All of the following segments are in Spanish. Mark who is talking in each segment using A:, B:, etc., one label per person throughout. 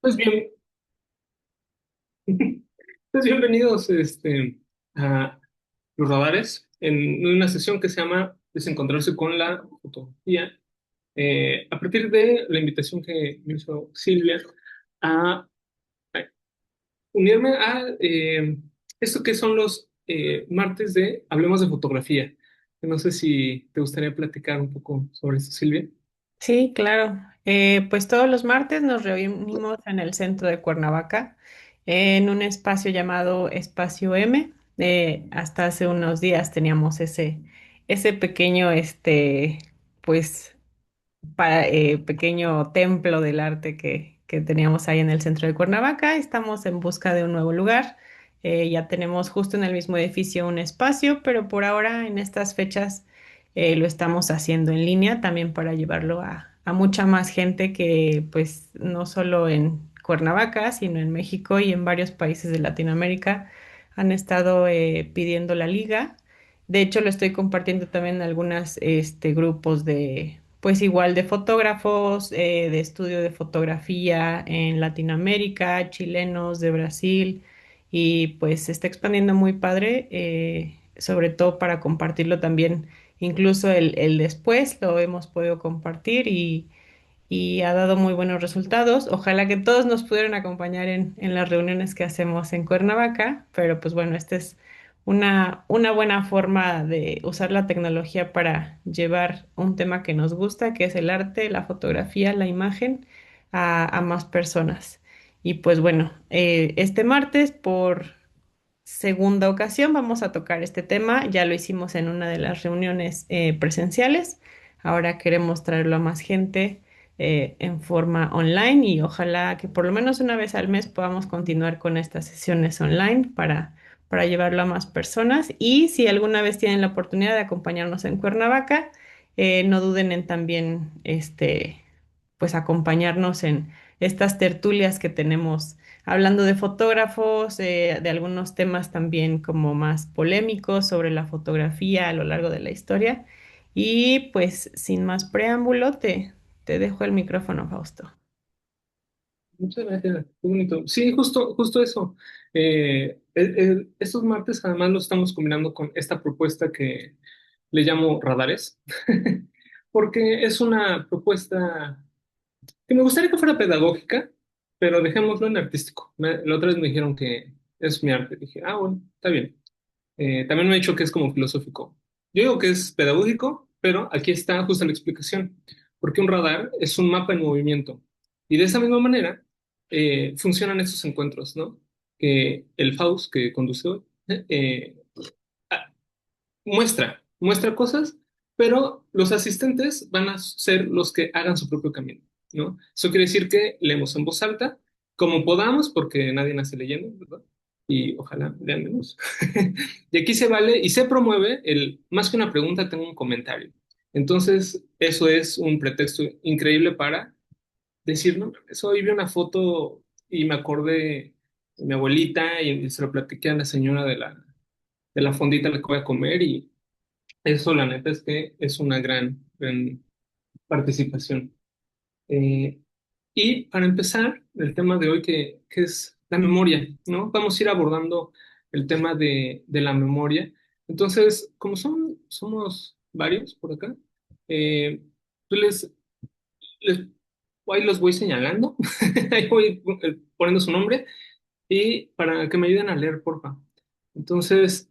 A: Pues bien, pues bienvenidos a Los Radares en una sesión que se llama Desencontrarse con la fotografía. A partir de la invitación que me hizo Silvia a, a unirme a esto que son los martes de Hablemos de Fotografía. No sé si te gustaría platicar un poco sobre esto, Silvia.
B: Sí, claro. Pues todos los martes nos reunimos en el centro de Cuernavaca, en un espacio llamado Espacio M. Hasta hace unos días teníamos ese pequeño, pues, pequeño templo del arte que teníamos ahí en el centro de Cuernavaca. Estamos en busca de un nuevo lugar. Ya tenemos justo en el mismo edificio un espacio, pero por ahora en estas fechas lo estamos haciendo en línea también para llevarlo a mucha más gente que pues no solo en Cuernavaca, sino en México y en varios países de Latinoamérica han estado pidiendo la liga. De hecho, lo estoy compartiendo también en algunos grupos de, pues igual de fotógrafos, de estudio de fotografía en Latinoamérica, chilenos de Brasil, y pues se está expandiendo muy padre, sobre todo para compartirlo también, incluso el después lo hemos podido compartir y ha dado muy buenos resultados. Ojalá que todos nos pudieran acompañar en las reuniones que hacemos en Cuernavaca, pero pues bueno, esta es una buena forma de usar la tecnología para llevar un tema que nos gusta, que es el arte, la fotografía, la imagen, a más personas. Y pues bueno, este martes por segunda ocasión vamos a tocar este tema. Ya lo hicimos en una de las reuniones presenciales. Ahora queremos traerlo a más gente en forma online y ojalá que por lo menos una vez al mes podamos continuar con estas sesiones online para llevarlo a más personas. Y si alguna vez tienen la oportunidad de acompañarnos en Cuernavaca, no duden en también pues acompañarnos en estas tertulias que tenemos hablando de fotógrafos, de algunos temas también como más polémicos sobre la fotografía a lo largo de la historia. Y pues sin más preámbulo, te dejo el micrófono, Fausto.
A: Muchas gracias, qué bonito. Sí, justo eso. Estos martes además lo estamos combinando con esta propuesta que le llamo Radares, porque es una propuesta que me gustaría que fuera pedagógica, pero dejémoslo en artístico. La otra vez me dijeron que es mi arte. Dije, ah, bueno, está bien. También me ha dicho que es como filosófico. Yo digo que es pedagógico, pero aquí está justo la explicación. Porque un radar es un mapa en movimiento. Y de esa misma manera funcionan estos encuentros, ¿no? Que el Faust que conduce hoy ah, muestra cosas, pero los asistentes van a ser los que hagan su propio camino, ¿no? Eso quiere decir que leemos en voz alta, como podamos, porque nadie nace leyendo, ¿verdad? Y ojalá lean menos. Y aquí se vale y se promueve más que una pregunta, tengo un comentario. Entonces, eso es un pretexto increíble para decir, no, eso hoy vi una foto y me acordé de mi abuelita y se lo platiqué a la señora de la fondita a la que voy a comer y eso, la neta, es que es una gran participación. Eh, y para empezar, el tema de hoy que es la memoria, ¿no? Vamos a ir abordando el tema de la memoria. Entonces, como somos varios por acá, eh, pues les, ahí los voy señalando, ahí voy poniendo su nombre y para que me ayuden a leer, porfa. Entonces,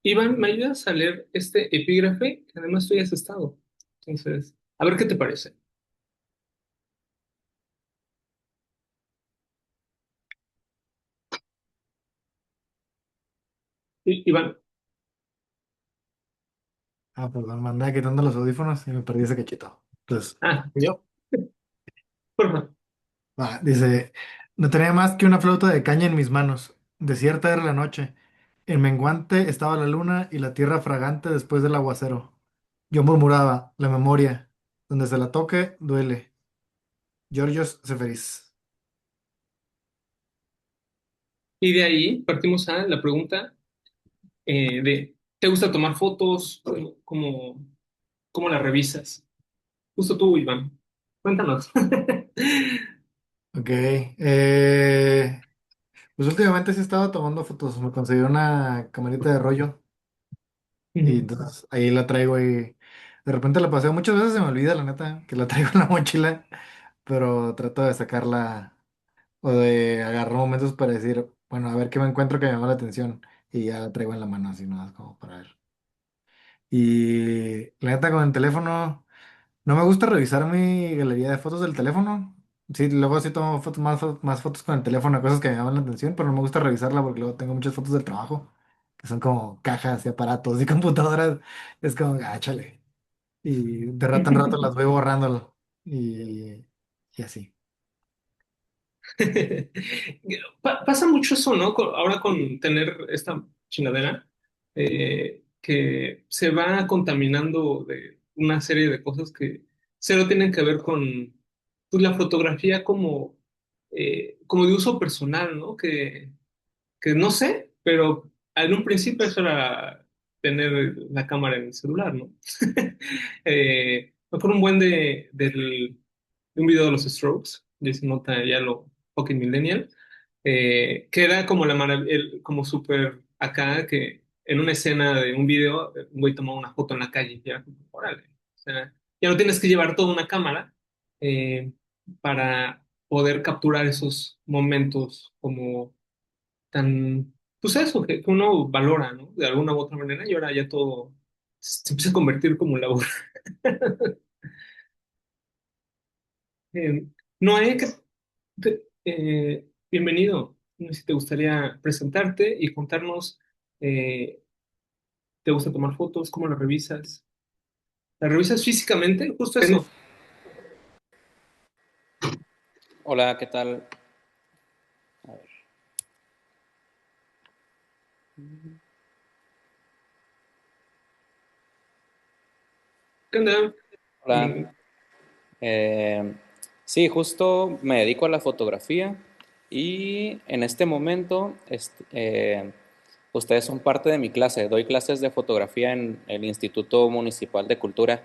A: Iván, ¿me ayudas a leer este epígrafe? Que además tú ya has estado. Entonces, a ver qué te parece. Iván,
C: Ah, perdón, me andaba quitando los audífonos y me perdí ese cachito. Entonces,
A: yo, porfa.
C: dice, no tenía más que una flauta de caña en mis manos. Desierta era la noche. En menguante estaba la luna y la tierra fragante después del aguacero. Yo murmuraba, la memoria, donde se la toque, duele. Georgios Seferis.
A: Y de ahí partimos a la pregunta ¿te gusta tomar fotos? ¿Cómo las revisas? Justo tú, Iván. Cuéntanos.
C: Ok. Pues últimamente sí he estado tomando fotos. Me conseguí una camarita de rollo y
A: Ujú.
C: entonces ahí la traigo y de repente la paseo. Muchas veces se me olvida, la neta, que la traigo en la mochila, pero trato de sacarla o de agarrar momentos para decir, bueno, a ver qué me encuentro que me llama la atención y ya la traigo en la mano así, ¿no? Como para ver. Y la neta con el teléfono, no me gusta revisar mi galería de fotos del teléfono. Sí, luego sí tomo fotos, más fotos con el teléfono, cosas que me llaman la atención, pero no me gusta revisarla porque luego tengo muchas fotos del trabajo, que son como cajas y aparatos y computadoras. Es como, gáchale. Y de rato en rato las voy borrando y así.
A: Pasa mucho eso, ¿no? Ahora con tener esta chingadera, que se va contaminando de una serie de cosas que cero tienen que ver con pues, la fotografía como de uso personal, ¿no? Que no sé, pero en un principio eso era tener la cámara en el celular, ¿no? Me acuerdo un buen de un video de los Strokes, ya se nota ya lo fucking millennial, que era como como súper acá, que en una escena de un video, un güey tomaba una foto en la calle y era como, órale, o sea, ya no tienes que llevar toda una cámara eh, para poder capturar esos momentos como tan, pues eso, que uno valora, ¿no? De alguna u otra manera, y ahora ya todo se empieza a convertir como en labor. Eh, Noé, bienvenido. No sé si te gustaría presentarte y contarnos, eh, ¿te gusta tomar fotos? ¿Cómo las revisas? ¿Las revisas físicamente? Justo eso.
D: Hola, ¿qué tal?
A: ¿Qué onda?
D: Hola. Eh, sí, justo me dedico a la fotografía y en este momento ustedes son parte de mi clase. Doy clases de fotografía en el Instituto Municipal de Cultura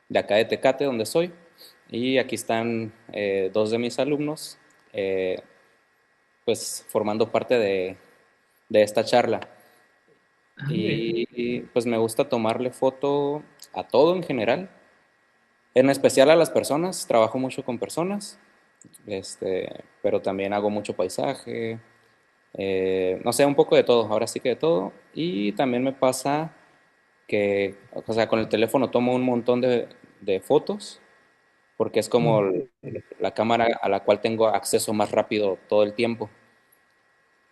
D: de acá de Tecate, donde soy. Y aquí están dos de mis alumnos, eh, pues formando parte de esta charla.
A: Ande.
D: Pues me gusta tomarle foto a todo en general. En especial a las personas, trabajo mucho con personas, pero también hago mucho paisaje, no sé, un poco de todo, ahora sí que de todo. Y también me pasa que, o sea, con el teléfono tomo un montón de fotos, porque es como
A: Mm.
D: la cámara a la cual tengo acceso más rápido todo el tiempo.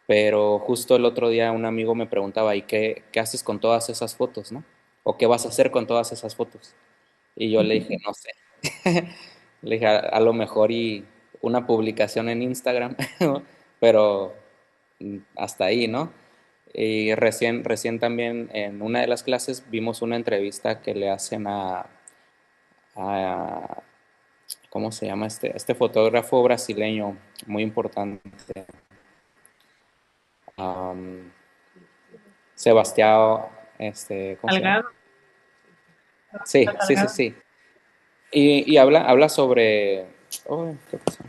D: Pero justo el otro día un amigo me preguntaba, ¿y qué haces con todas esas fotos, no? ¿O qué vas a hacer con todas esas fotos? Y yo le dije, no sé. Le dije, a lo mejor y una publicación en Instagram, pero hasta ahí, ¿no? Y recién también en una de las clases vimos una entrevista que le hacen a ¿cómo se llama este fotógrafo brasileño muy importante? Am, Sebastián, ¿cómo se llama?
B: Salgado,
D: Sí, sí, sí,
B: salgado.
D: sí. Y habla sobre... Oh, ¿qué pasó?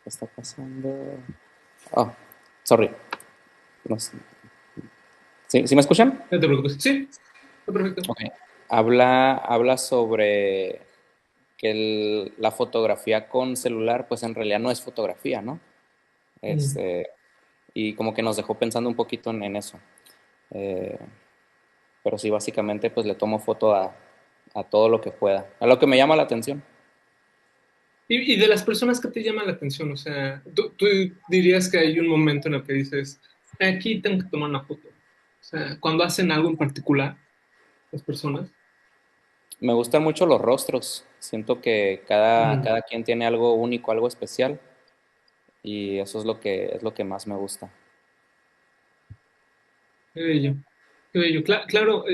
D: ¿Qué está pasando? Oh, sorry. No sé. ¿Sí me escuchan?
A: No te preocupes. Sí, está perfecto.
D: Ok. Habla sobre que la fotografía con celular, pues en realidad no es fotografía, ¿no?
A: Mm.
D: Este, y como que nos dejó pensando un poquito en eso. Eh, pero sí, básicamente, pues le tomo foto a todo lo que pueda, a lo que me llama la atención.
A: Y de las personas que te llaman la atención, o sea, tú dirías que hay un momento en el que dices, aquí tengo que tomar una foto. O sea, cuando hacen algo en particular, las personas.
D: Me gustan mucho los rostros. Siento que
A: Mm.
D: cada quien tiene algo único, algo especial. Y eso es lo que más me gusta.
A: Qué bello, qué bello. Claro,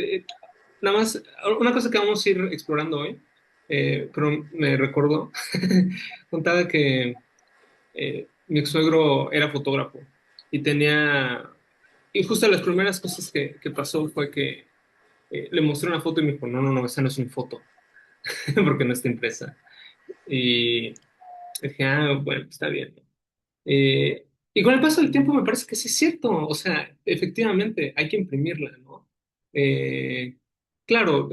A: nada más, una cosa que vamos a ir explorando hoy, pero me recordó, contaba que mi ex suegro era fotógrafo y y justo las primeras cosas que pasó fue que le mostré una foto y me dijo, no, no, no, esa no es una foto, porque no está impresa. Y dije, bueno, está bien. Y con el paso del tiempo me parece que sí es cierto, o sea, efectivamente hay que imprimirla, ¿no? Eh, claro,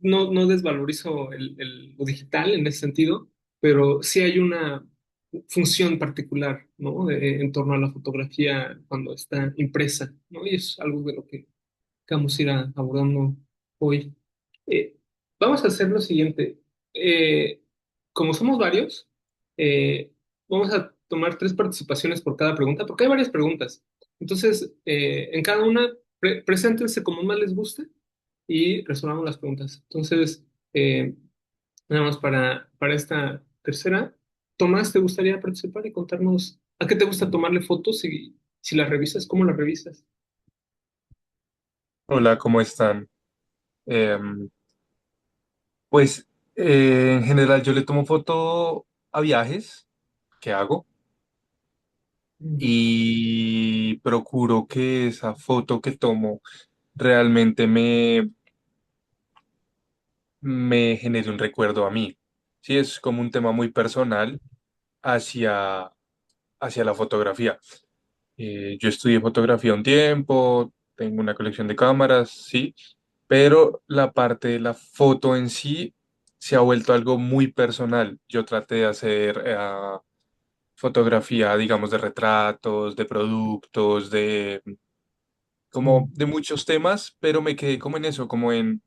A: no desvalorizo lo digital en ese sentido, pero sí hay una función particular, ¿no? En torno a la fotografía cuando está impresa, ¿no? Y es algo de lo que vamos a ir abordando hoy. Eh, Vamos a hacer lo siguiente. Eh, Como somos varios, eh, vamos a tomar 3 participaciones por cada pregunta, porque hay varias preguntas. Entonces, en cada una, preséntense como más les guste y resolvamos las preguntas. Entonces, nada más para esta tercera. Tomás, ¿te gustaría participar y contarnos a qué te gusta tomarle fotos y si las revisas, cómo las revisas?
E: Hola, ¿cómo están? Em, pues en general yo le tomo foto a viajes que hago
A: Mm,
E: y procuro que esa foto que tomo realmente me genere un recuerdo a mí. Sí, es como un tema muy personal hacia, hacia la fotografía. Yo estudié fotografía un tiempo, tengo una colección de cámaras, sí, pero la parte de la foto en sí se ha vuelto algo muy personal. Yo traté de hacer fotografía, digamos, de retratos, de productos, de como
A: mm,
E: de muchos temas, pero me quedé como en eso, como en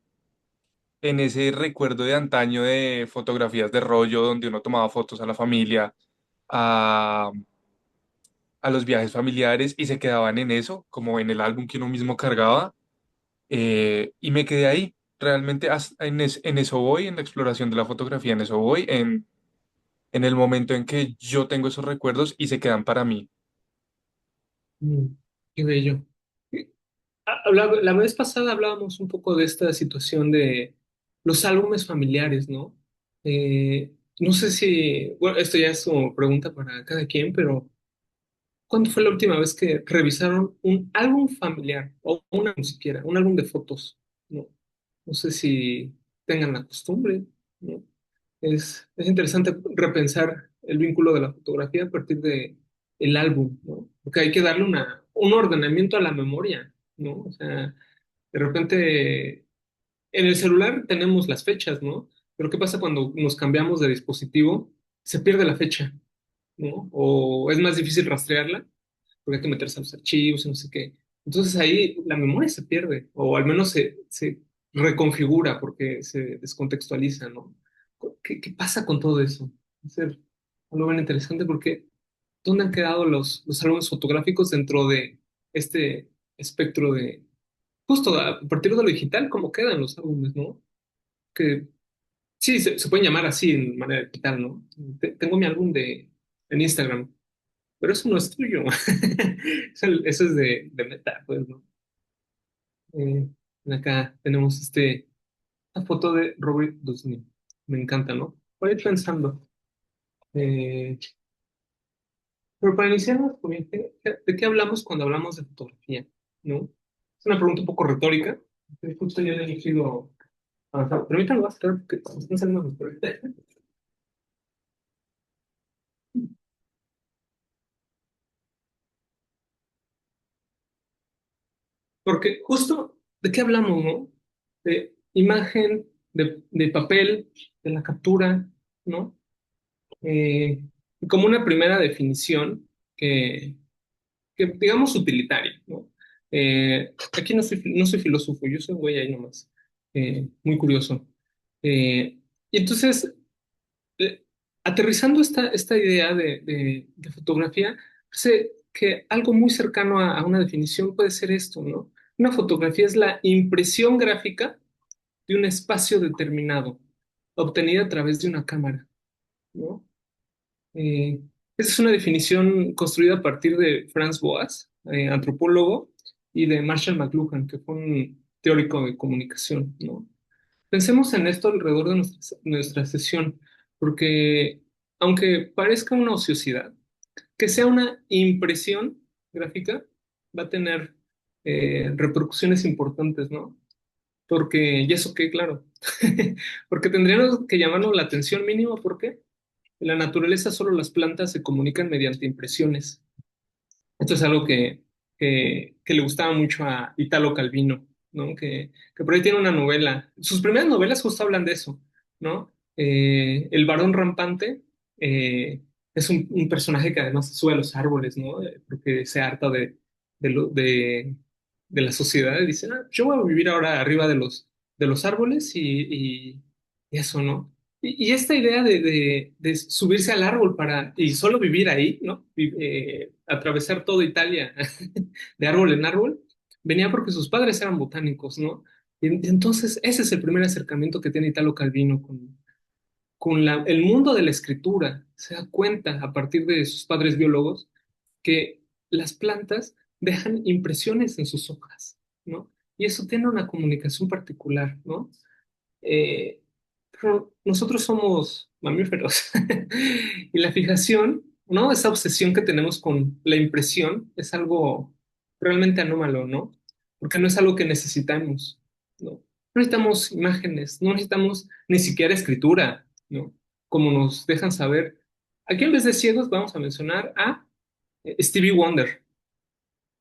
E: ese recuerdo de antaño de fotografías de rollo donde uno tomaba fotos a la familia, a, a los viajes familiares y se quedaban en eso, como en el álbum que uno mismo cargaba. Y me quedé ahí. Realmente en eso voy, en la exploración de la fotografía, en eso voy, en el momento en que yo tengo esos recuerdos y se quedan para mí.
A: mm, qué bello. La vez pasada hablábamos un poco de esta situación de los álbumes familiares, ¿no? No sé si, bueno, esto ya es como pregunta para cada quien, pero ¿cuándo fue la última vez que revisaron un álbum familiar o una ni siquiera, un álbum de fotos? No, no sé si tengan la costumbre, ¿no? Es interesante repensar el vínculo de la fotografía a partir de el álbum, ¿no? Porque hay que darle un ordenamiento a la memoria, ¿no? O sea, de repente en el celular tenemos las fechas, ¿no? Pero ¿qué pasa cuando nos cambiamos de dispositivo? Se pierde la fecha, ¿no? O es más difícil rastrearla porque hay que meterse a los archivos y no sé qué. Entonces ahí la memoria se pierde, o al menos se reconfigura porque se descontextualiza, ¿no? ¿Qué pasa con todo eso? Es algo bien interesante porque ¿dónde han quedado los álbumes fotográficos dentro de este espectro de, justo a partir de lo digital, cómo quedan los álbumes, ¿no? Que sí, se pueden llamar así en manera digital, ¿no? Tengo mi álbum en Instagram, pero eso no es tuyo. Eso es de Meta, pues, ¿no? Eh, Acá tenemos esta foto de Robert Disney. Me encanta, ¿no? Voy a ir pensando. Eh, pero para iniciar, ¿de qué hablamos cuando hablamos de fotografía? ¿No? Es una pregunta un poco retórica. Justo yo he elegido avanzar. Permítanme, vas a estar porque están saliendo mis preguntas. Porque justo, ¿de qué hablamos, no? De imagen, de papel, de la captura, ¿no? Como una primera definición que digamos, utilitaria, ¿no? Aquí no soy filósofo, yo soy un güey ahí nomás, muy curioso. Y entonces, eh, aterrizando esta idea de fotografía, sé que algo muy cercano a una definición puede ser esto, ¿no? Una fotografía es la impresión gráfica de un espacio determinado, obtenida a través de una cámara, ¿no? Eh, Esa es una definición construida a partir de Franz Boas, antropólogo, y de Marshall McLuhan, que fue un teórico de comunicación, ¿no? Pensemos en esto alrededor de nuestra sesión, porque aunque parezca una ociosidad, que sea una impresión gráfica va a tener repercusiones importantes, ¿no? Porque, y eso qué, claro, porque tendríamos que llamarnos la atención mínimo, ¿por qué? En la naturaleza solo las plantas se comunican mediante impresiones. Esto es algo que le gustaba mucho a Italo Calvino, ¿no? Que por ahí tiene una novela. Sus primeras novelas justo hablan de eso, ¿no? El varón rampante eh, es un personaje que además se sube a los árboles, ¿no? Porque se harta de, lo- de la sociedad y dice, "Ah, yo voy a vivir ahora arriba de los árboles y eso, ¿no? Y esta idea de subirse al árbol y solo vivir ahí, ¿no? Atravesar toda Italia de árbol en árbol, venía porque sus padres eran botánicos, ¿no? Y entonces ese es el primer acercamiento que tiene Italo Calvino con el mundo de la escritura. Se da cuenta a partir de sus padres biólogos que las plantas dejan impresiones en sus hojas, ¿no? Y eso tiene una comunicación particular, ¿no? Eh, pero nosotros somos mamíferos y la fijación, ¿no? Esa obsesión que tenemos con la impresión es algo realmente anómalo, ¿no? Porque no es algo que necesitamos, ¿no? No necesitamos imágenes, no necesitamos ni siquiera escritura, ¿no? Como nos dejan saber. Aquí en vez de ciegos vamos a mencionar a Stevie Wonder.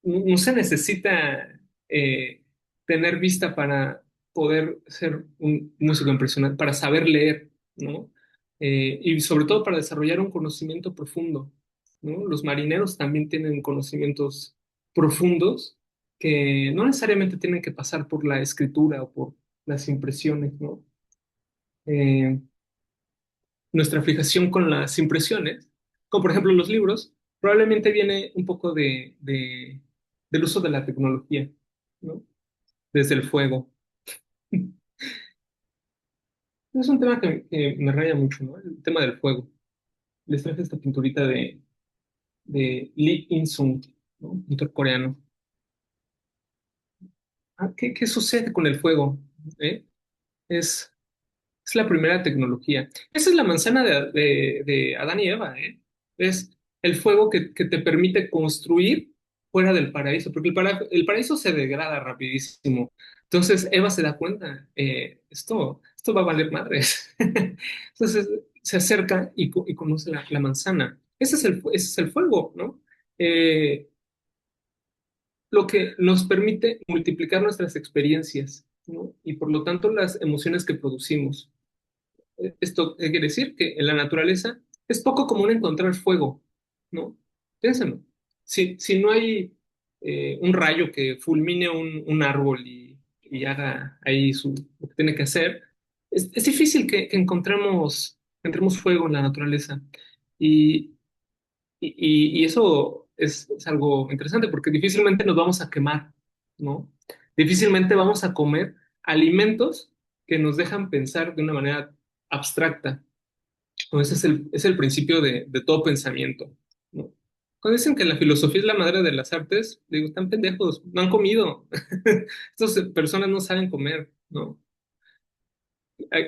A: No se necesita tener vista para poder ser un músico impresionante, para saber leer, ¿no? Y sobre todo para desarrollar un conocimiento profundo, ¿no? Los marineros también tienen conocimientos profundos que no necesariamente tienen que pasar por la escritura o por las impresiones, ¿no? Eh, Nuestra fijación con las impresiones, como por ejemplo los libros, probablemente viene un poco del uso de la tecnología, ¿no? Desde el fuego. Es un tema que me raya mucho, ¿no? El tema del fuego. Les traje esta pinturita de Lee In-sung, ¿no? Un pintor coreano. ¿Qué sucede con el fuego? ¿Eh? Es, es la primera tecnología. Esa es la manzana de Adán y Eva, ¿eh? Es el fuego que te permite construir fuera del paraíso, porque el paraíso se degrada rapidísimo. Entonces Eva se da cuenta, esto va a valer madres. Entonces se acerca y conoce la manzana. Ese es el fuego, ¿no? Eh, lo que nos permite multiplicar nuestras experiencias, ¿no? Y por lo tanto las emociones que producimos. ¿Esto qué quiere decir? Que en la naturaleza es poco común encontrar fuego, ¿no? Piénsenlo. Si no hay un rayo que fulmine un árbol y haga ahí lo que tiene que hacer, es difícil que encontremos fuego en la naturaleza. Y, y eso es algo interesante porque difícilmente nos vamos a quemar, ¿no? Difícilmente vamos a comer alimentos que nos dejan pensar de una manera abstracta. ¿No? Ese es el principio de todo pensamiento, ¿no? Cuando dicen que la filosofía es la madre de las artes, digo, están pendejos, no han comido. Estas personas no saben comer, ¿no?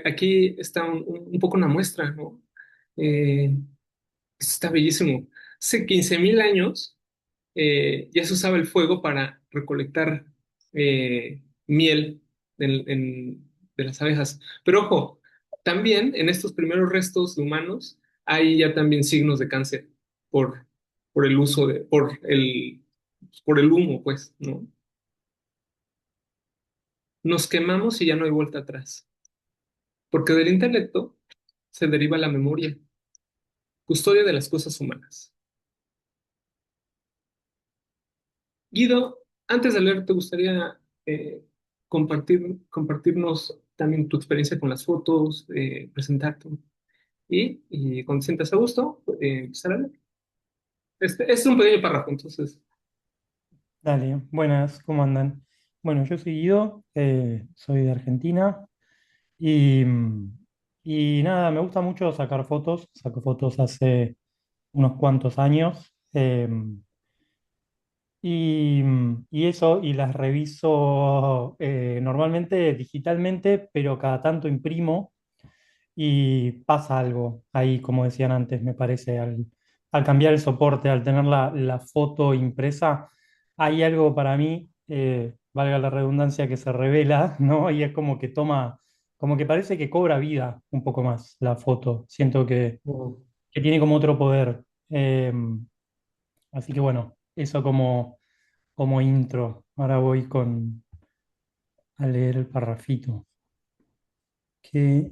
A: Aquí está un poco una muestra, ¿no? Eh, Está bellísimo. Hace 15.000 años ya se usaba el fuego para recolectar miel de las abejas. Pero ojo, también en estos primeros restos de humanos hay ya también signos de cáncer por, por el uso por el humo, pues, ¿no? Nos quemamos y ya no hay vuelta atrás, porque del intelecto se deriva la memoria, custodia de las cosas humanas. Guido, antes de leer, ¿te gustaría compartirnos también tu experiencia con las fotos, presentarte? Y cuando te sientas a gusto, empezar a leer. Este es un pequeño párrafo, entonces.
F: Dale, buenas, ¿cómo andan? Bueno, yo soy Guido, soy de Argentina y, y nada, me gusta mucho sacar fotos, saco fotos hace unos cuantos años y eso, y las reviso normalmente digitalmente, pero cada tanto imprimo y pasa algo ahí, como decían antes, me parece, al cambiar el soporte, al tener la foto impresa, hay algo para mí, valga la redundancia, que se revela, ¿no? Y es como que toma, como que parece que cobra vida un poco más la foto. Siento que,
A: Oh.
F: que tiene como otro poder. Así que bueno, eso como intro. Ahora voy a leer el parrafito, que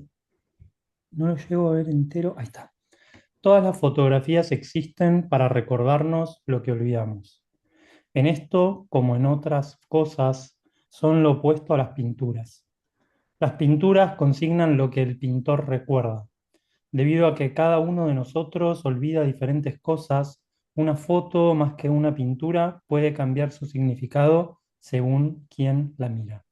F: no lo llego a ver entero. Ahí está. Todas las fotografías existen para recordarnos lo que olvidamos. En esto, como en otras cosas, son lo opuesto a las pinturas. Las pinturas consignan lo que el pintor recuerda. Debido a que cada uno de nosotros olvida diferentes cosas, una foto más que una pintura puede cambiar su significado según quien la mira.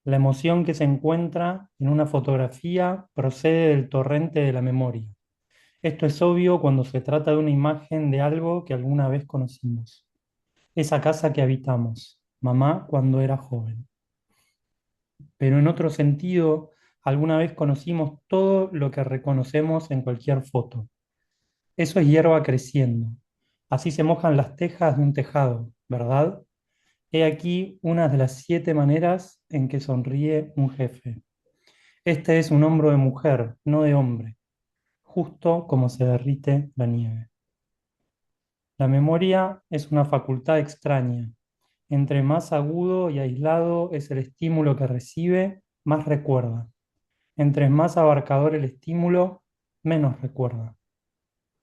F: La emoción que se encuentra en una fotografía procede del torrente de la memoria. Esto es obvio cuando se trata de una imagen de algo que alguna vez conocimos. Esa casa que habitamos, mamá cuando era joven. Pero en otro sentido, alguna vez conocimos todo lo que reconocemos en cualquier foto. Eso es hierba creciendo. Así se mojan las tejas de un tejado, ¿verdad? He aquí una de las 7 maneras en que sonríe un jefe. Este es un hombro de mujer, no de hombre, justo como se derrite la nieve. La memoria es una facultad extraña. Entre más agudo y aislado es el estímulo que recibe, más recuerda. Entre más abarcador el estímulo, menos recuerda.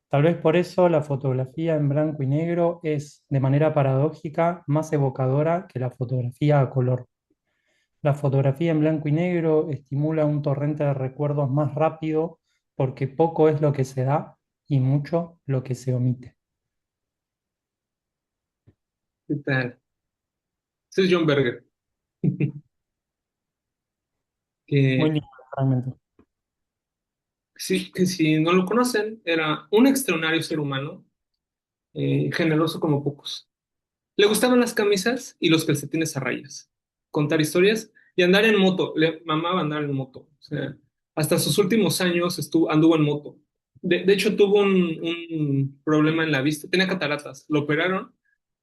F: Tal vez por eso la fotografía en blanco y negro es, de manera paradójica, más evocadora que la fotografía a color. La fotografía en blanco y negro estimula un torrente de recuerdos más rápido porque poco es lo que se da y mucho lo que se omite.
A: ¿Qué tal? Ese es John Berger,
F: Muy
A: que
F: lindo fragmento.
A: sí, que si no lo conocen, era un extraordinario ser humano, generoso como pocos. Le gustaban las camisas y los calcetines a rayas, contar historias y andar en moto. Le mamaba andar en moto. O sea, hasta sus últimos años anduvo en moto. De hecho, tuvo un problema en la vista. Tenía cataratas. Lo operaron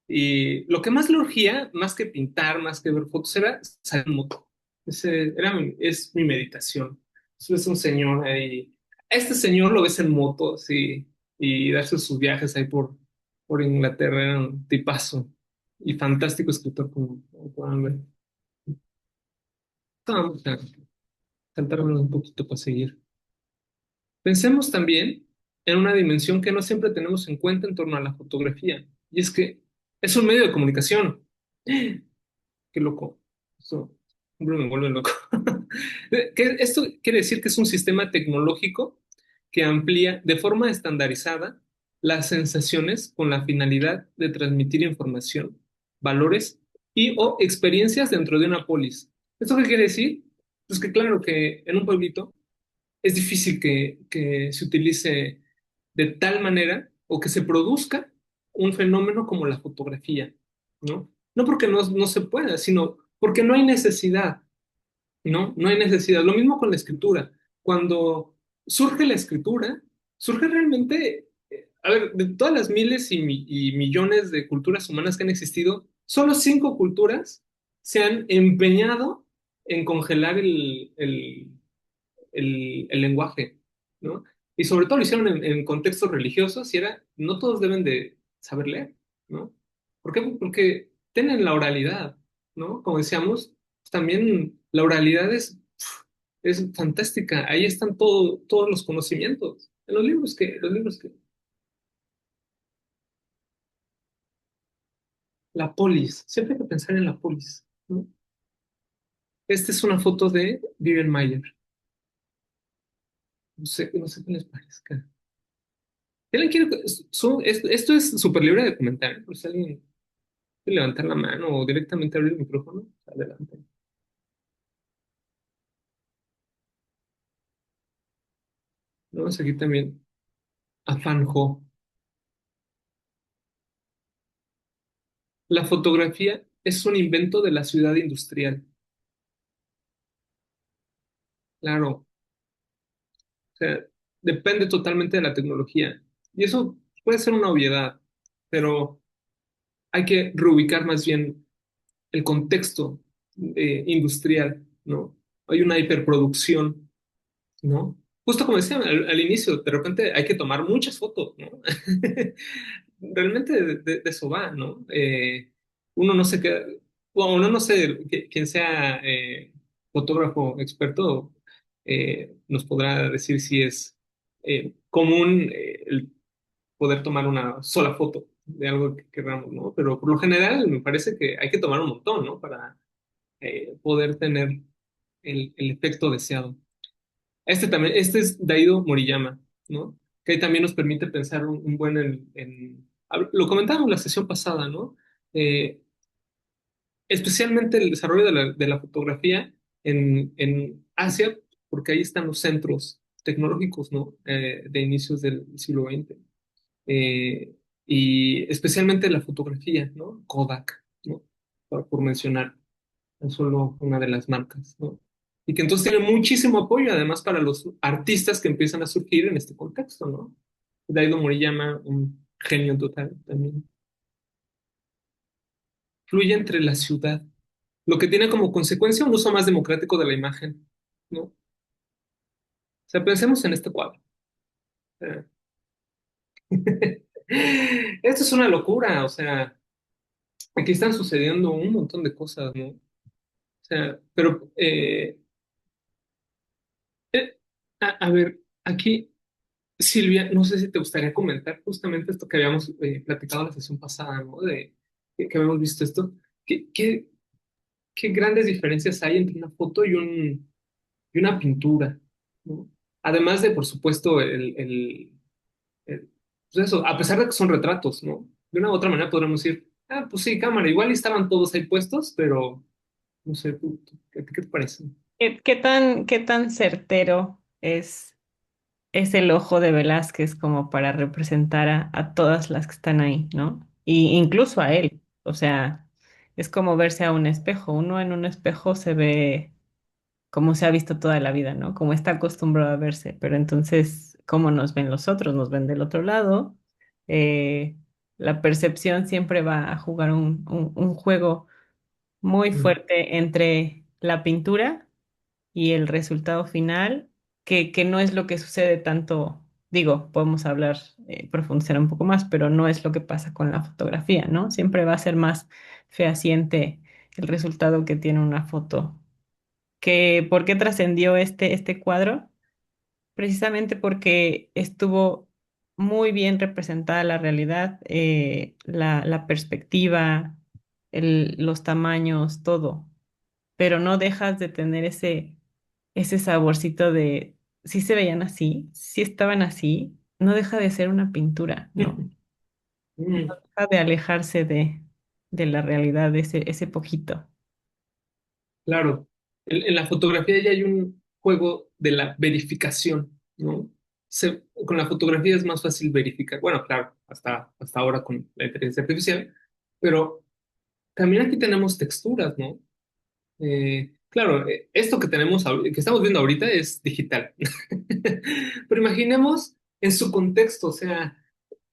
A: y lo que más le urgía, más que pintar, más que ver fotos, era salir en moto. Es mi meditación. Eso es un señor ahí. Este señor lo ves en moto, sí, y darse sus viajes ahí por Inglaterra. Era un tipazo y fantástico escritor, como puedan ver. Vamos a saltarnos un poquito para seguir. Pensemos también en una dimensión que no siempre tenemos en cuenta en torno a la fotografía, y es que es un medio de comunicación. Qué loco. Eso hombre, me vuelve loco. Esto quiere decir que es un sistema tecnológico que amplía de forma estandarizada las sensaciones con la finalidad de transmitir información, valores y o experiencias dentro de una polis. ¿Esto qué quiere decir? Pues que claro que en un pueblito es difícil que se utilice de tal manera o que se produzca un fenómeno como la fotografía, ¿no? No porque no se pueda, sino porque no hay necesidad, ¿no? No hay necesidad. Lo mismo con la escritura. Cuando surge la escritura, surge realmente, a ver, de todas las miles y millones de culturas humanas que han existido, solo 5 culturas se han empeñado en congelar el lenguaje, ¿no? Y sobre todo lo hicieron en contextos religiosos y era, no todos deben de saber leer, ¿no? ¿Por qué? Porque tienen la oralidad, ¿no? Como decíamos, también la oralidad es fantástica, ahí están todos los conocimientos. En los libros que, la polis, siempre hay que pensar en la polis, ¿no? Esta es una foto de Vivian Mayer. No sé qué les parezca. Si alguien quiere, esto es súper libre de comentar, ¿eh? Por si alguien quiere levantar la mano o directamente abrir el micrófono, adelante. Vamos aquí también a Fanjo. La fotografía es un invento de la ciudad industrial. Claro, o sea, depende totalmente de la tecnología. Y eso puede ser una obviedad, pero hay que reubicar más bien el contexto industrial, ¿no? Hay una hiperproducción, ¿no? justo como decía al inicio, de repente hay que tomar muchas fotos, ¿no? Realmente de eso va, ¿no? Uno no sé qué, bueno, uno no sé quién sea fotógrafo experto, nos podrá decir si es común el poder tomar una sola foto de algo que queramos, ¿no? Pero por lo general me parece que hay que tomar un montón, ¿no? Para poder tener el efecto deseado. Este es Daido Moriyama, ¿no? Que también nos permite pensar un buen lo comentábamos en la sesión pasada, ¿no? Eh, Especialmente el desarrollo de la fotografía en Asia, porque ahí están los centros tecnológicos, ¿no? De inicios del siglo XX. Eh, y especialmente la fotografía, ¿no? Kodak, ¿no? Por mencionar es solo una de las marcas, ¿no? Y que entonces tiene muchísimo apoyo, además, para los artistas que empiezan a surgir en este contexto, ¿no? Daido Moriyama, un genio total también. Fluye entre la ciudad, lo que tiene como consecuencia un uso más democrático de la imagen, ¿no? O sea, pensemos en este cuadro. Eh, Esto es una locura, o sea, aquí están sucediendo un montón de cosas, ¿no? O sea, pero, a ver, aquí Silvia, no sé si te gustaría comentar justamente esto que habíamos platicado la sesión pasada, ¿no? De que habíamos visto esto. ¿Qué grandes diferencias hay entre una foto y una pintura, ¿no? Además de, por supuesto, pues eso, a pesar de que son retratos, ¿no? De una u otra manera podríamos decir, ah, pues sí, cámara, igual estaban todos ahí puestos, pero no sé, ¿qué te parece?
B: ¿Qué tan certero es el ojo de Velázquez como para representar a todas las que están ahí, ¿no? Y incluso a él. O sea, es como verse a un espejo. Uno en un espejo se ve como se ha visto toda la vida, ¿no? Como está acostumbrado a verse. Pero entonces, ¿cómo nos ven los otros? Nos ven del otro lado. Eh, la percepción siempre va a jugar un juego muy
A: Mm.
B: fuerte entre la pintura y el resultado final, que no es lo que sucede tanto, digo, podemos hablar, profundizar un poco más, pero no es lo que pasa con la fotografía, ¿no? Siempre va a ser más fehaciente el resultado que tiene una foto. ¿Por qué trascendió este cuadro? Precisamente porque estuvo muy bien representada la realidad, la perspectiva, los tamaños, todo, pero no dejas de tener ese saborcito de si se veían así, si estaban así, no deja de ser una pintura, ¿no?
A: Mm.
B: Deja de alejarse de la realidad, ese poquito.
A: Claro, en la fotografía ya hay un juego de la verificación, ¿no? Con la fotografía es más fácil verificar, bueno, claro, hasta ahora con la inteligencia artificial, pero también aquí tenemos texturas, ¿no? Claro, esto que estamos viendo ahorita es digital, pero imaginemos en su contexto, o sea,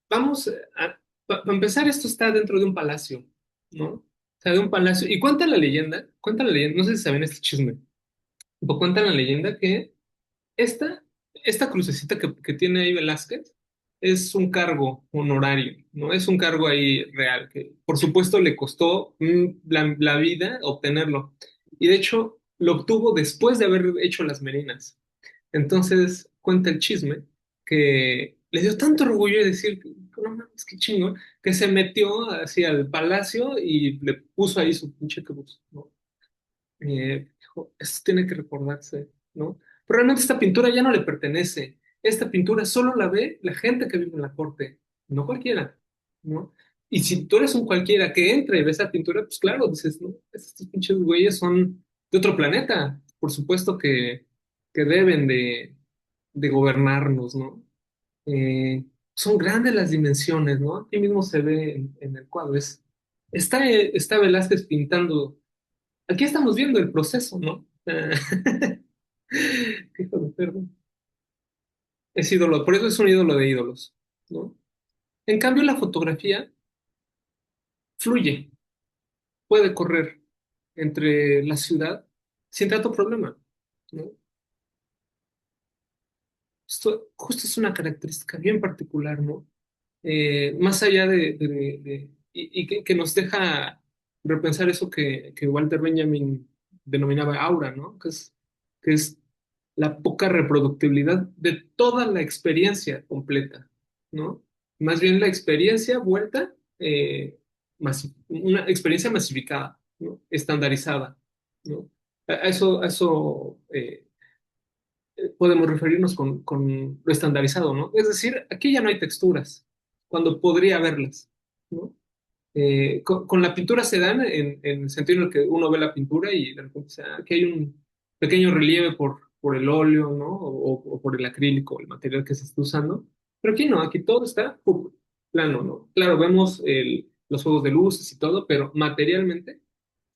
A: vamos para empezar, esto está dentro de un palacio, ¿no? O sea, de un palacio. Y cuenta la leyenda, no sé si saben este chisme, pero cuenta la leyenda que esta, esta crucecita que tiene ahí Velázquez es un cargo honorario, ¿no? Es un cargo ahí real, que por supuesto le costó la vida obtenerlo. Y de hecho lo obtuvo después de haber hecho las merinas. Entonces cuenta el chisme que le dio tanto orgullo de decir, no mames, qué chingo, que se metió hacia el palacio y le puso ahí su pinche cruz, ¿no? Dijo, esto tiene que recordarse, ¿no? Pero realmente esta pintura ya no le pertenece. Esta pintura solo la ve la gente que vive en la corte, no cualquiera, ¿no? Y si tú eres un cualquiera que entra y ve esa pintura, pues claro, dices, no, estos pinches güeyes son de otro planeta. Por supuesto que deben de gobernarnos, ¿no? Son grandes las dimensiones, ¿no? Aquí mismo se ve en el cuadro. Está Velázquez pintando. Aquí estamos viendo el proceso, ¿no? Qué hijo de perro. Es ídolo, por eso es un ídolo de ídolos, ¿no? En cambio, la fotografía fluye, puede correr entre la ciudad sin tanto problema, ¿no? Esto justo es una característica bien particular, ¿no? Más allá que nos deja repensar eso que Walter Benjamin denominaba aura, ¿no? Que es la poca reproductibilidad de toda la experiencia completa, ¿no? Más bien la experiencia vuelta, una experiencia masificada, ¿no? Estandarizada, ¿no? A eso podemos referirnos con lo estandarizado, ¿no? Es decir, aquí ya no hay texturas, cuando podría haberlas, ¿no? Con la pintura se dan en el sentido en el que uno ve la pintura y de repente dice, aquí hay un pequeño relieve por el óleo, ¿no? O por el acrílico, el material que se está usando. Pero aquí no, aquí todo está plano, ¿no? Claro, vemos los juegos de luces y todo, pero materialmente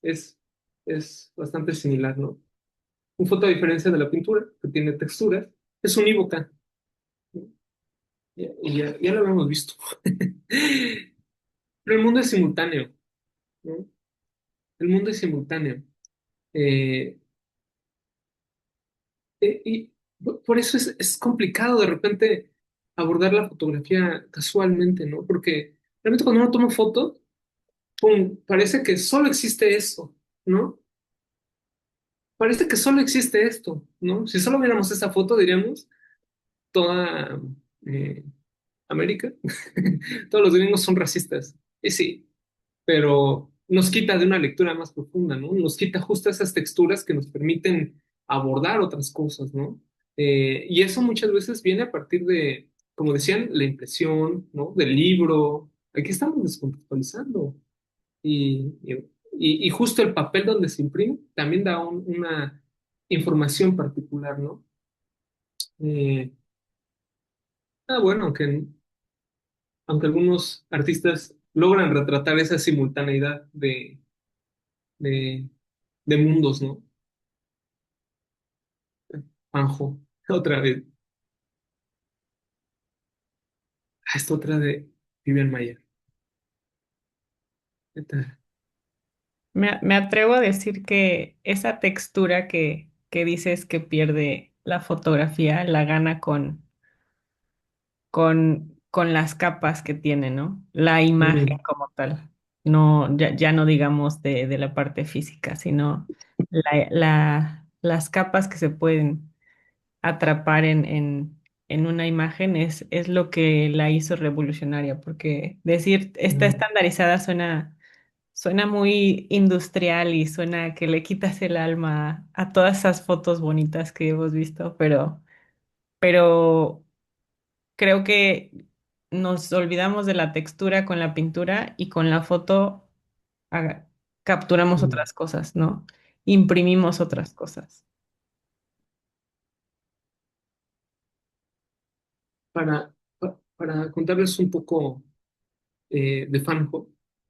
A: es, es bastante similar, ¿no? Un foto a diferencia de la pintura, que tiene texturas, es unívoca, ¿no? Ya lo habíamos visto. Pero el mundo es simultáneo, ¿no? El mundo es simultáneo. Eh, y por eso es complicado de repente abordar la fotografía casualmente, ¿no? Porque realmente cuando uno toma foto, pum, parece que solo existe eso, ¿no? Parece que solo existe esto, ¿no? Si solo viéramos esa foto, diríamos, toda eh, América, todos los gringos son racistas. Y sí, pero nos quita de una lectura más profunda, ¿no? Nos quita justo esas texturas que nos permiten abordar otras cosas, ¿no? Y eso muchas veces viene a partir de, como decían, la impresión, ¿no? Del libro. Aquí estamos descontextualizando. Y justo el papel donde se imprime también da una información particular, ¿no? Eh, bueno, aunque algunos artistas logran retratar esa simultaneidad de, de mundos, ¿no? Juanjo, otra vez. Esta otra de Vivian Mayer. Neta.
B: Me atrevo a decir que esa textura que dices que pierde la fotografía la gana con las capas que tiene, ¿no? La imagen
A: Mm,
B: como tal. No, ya no digamos de la parte física, sino las capas que se pueden atrapar en una imagen es lo que la hizo revolucionaria, porque decir está
A: mm.
B: estandarizada suena muy industrial y suena que le quitas el alma a todas esas fotos bonitas que hemos visto, pero creo que nos olvidamos de la textura con la pintura y con la foto ah, capturamos
A: Mm.
B: otras cosas, ¿no? Imprimimos otras cosas.
A: Para contarles un poco de Fanjo,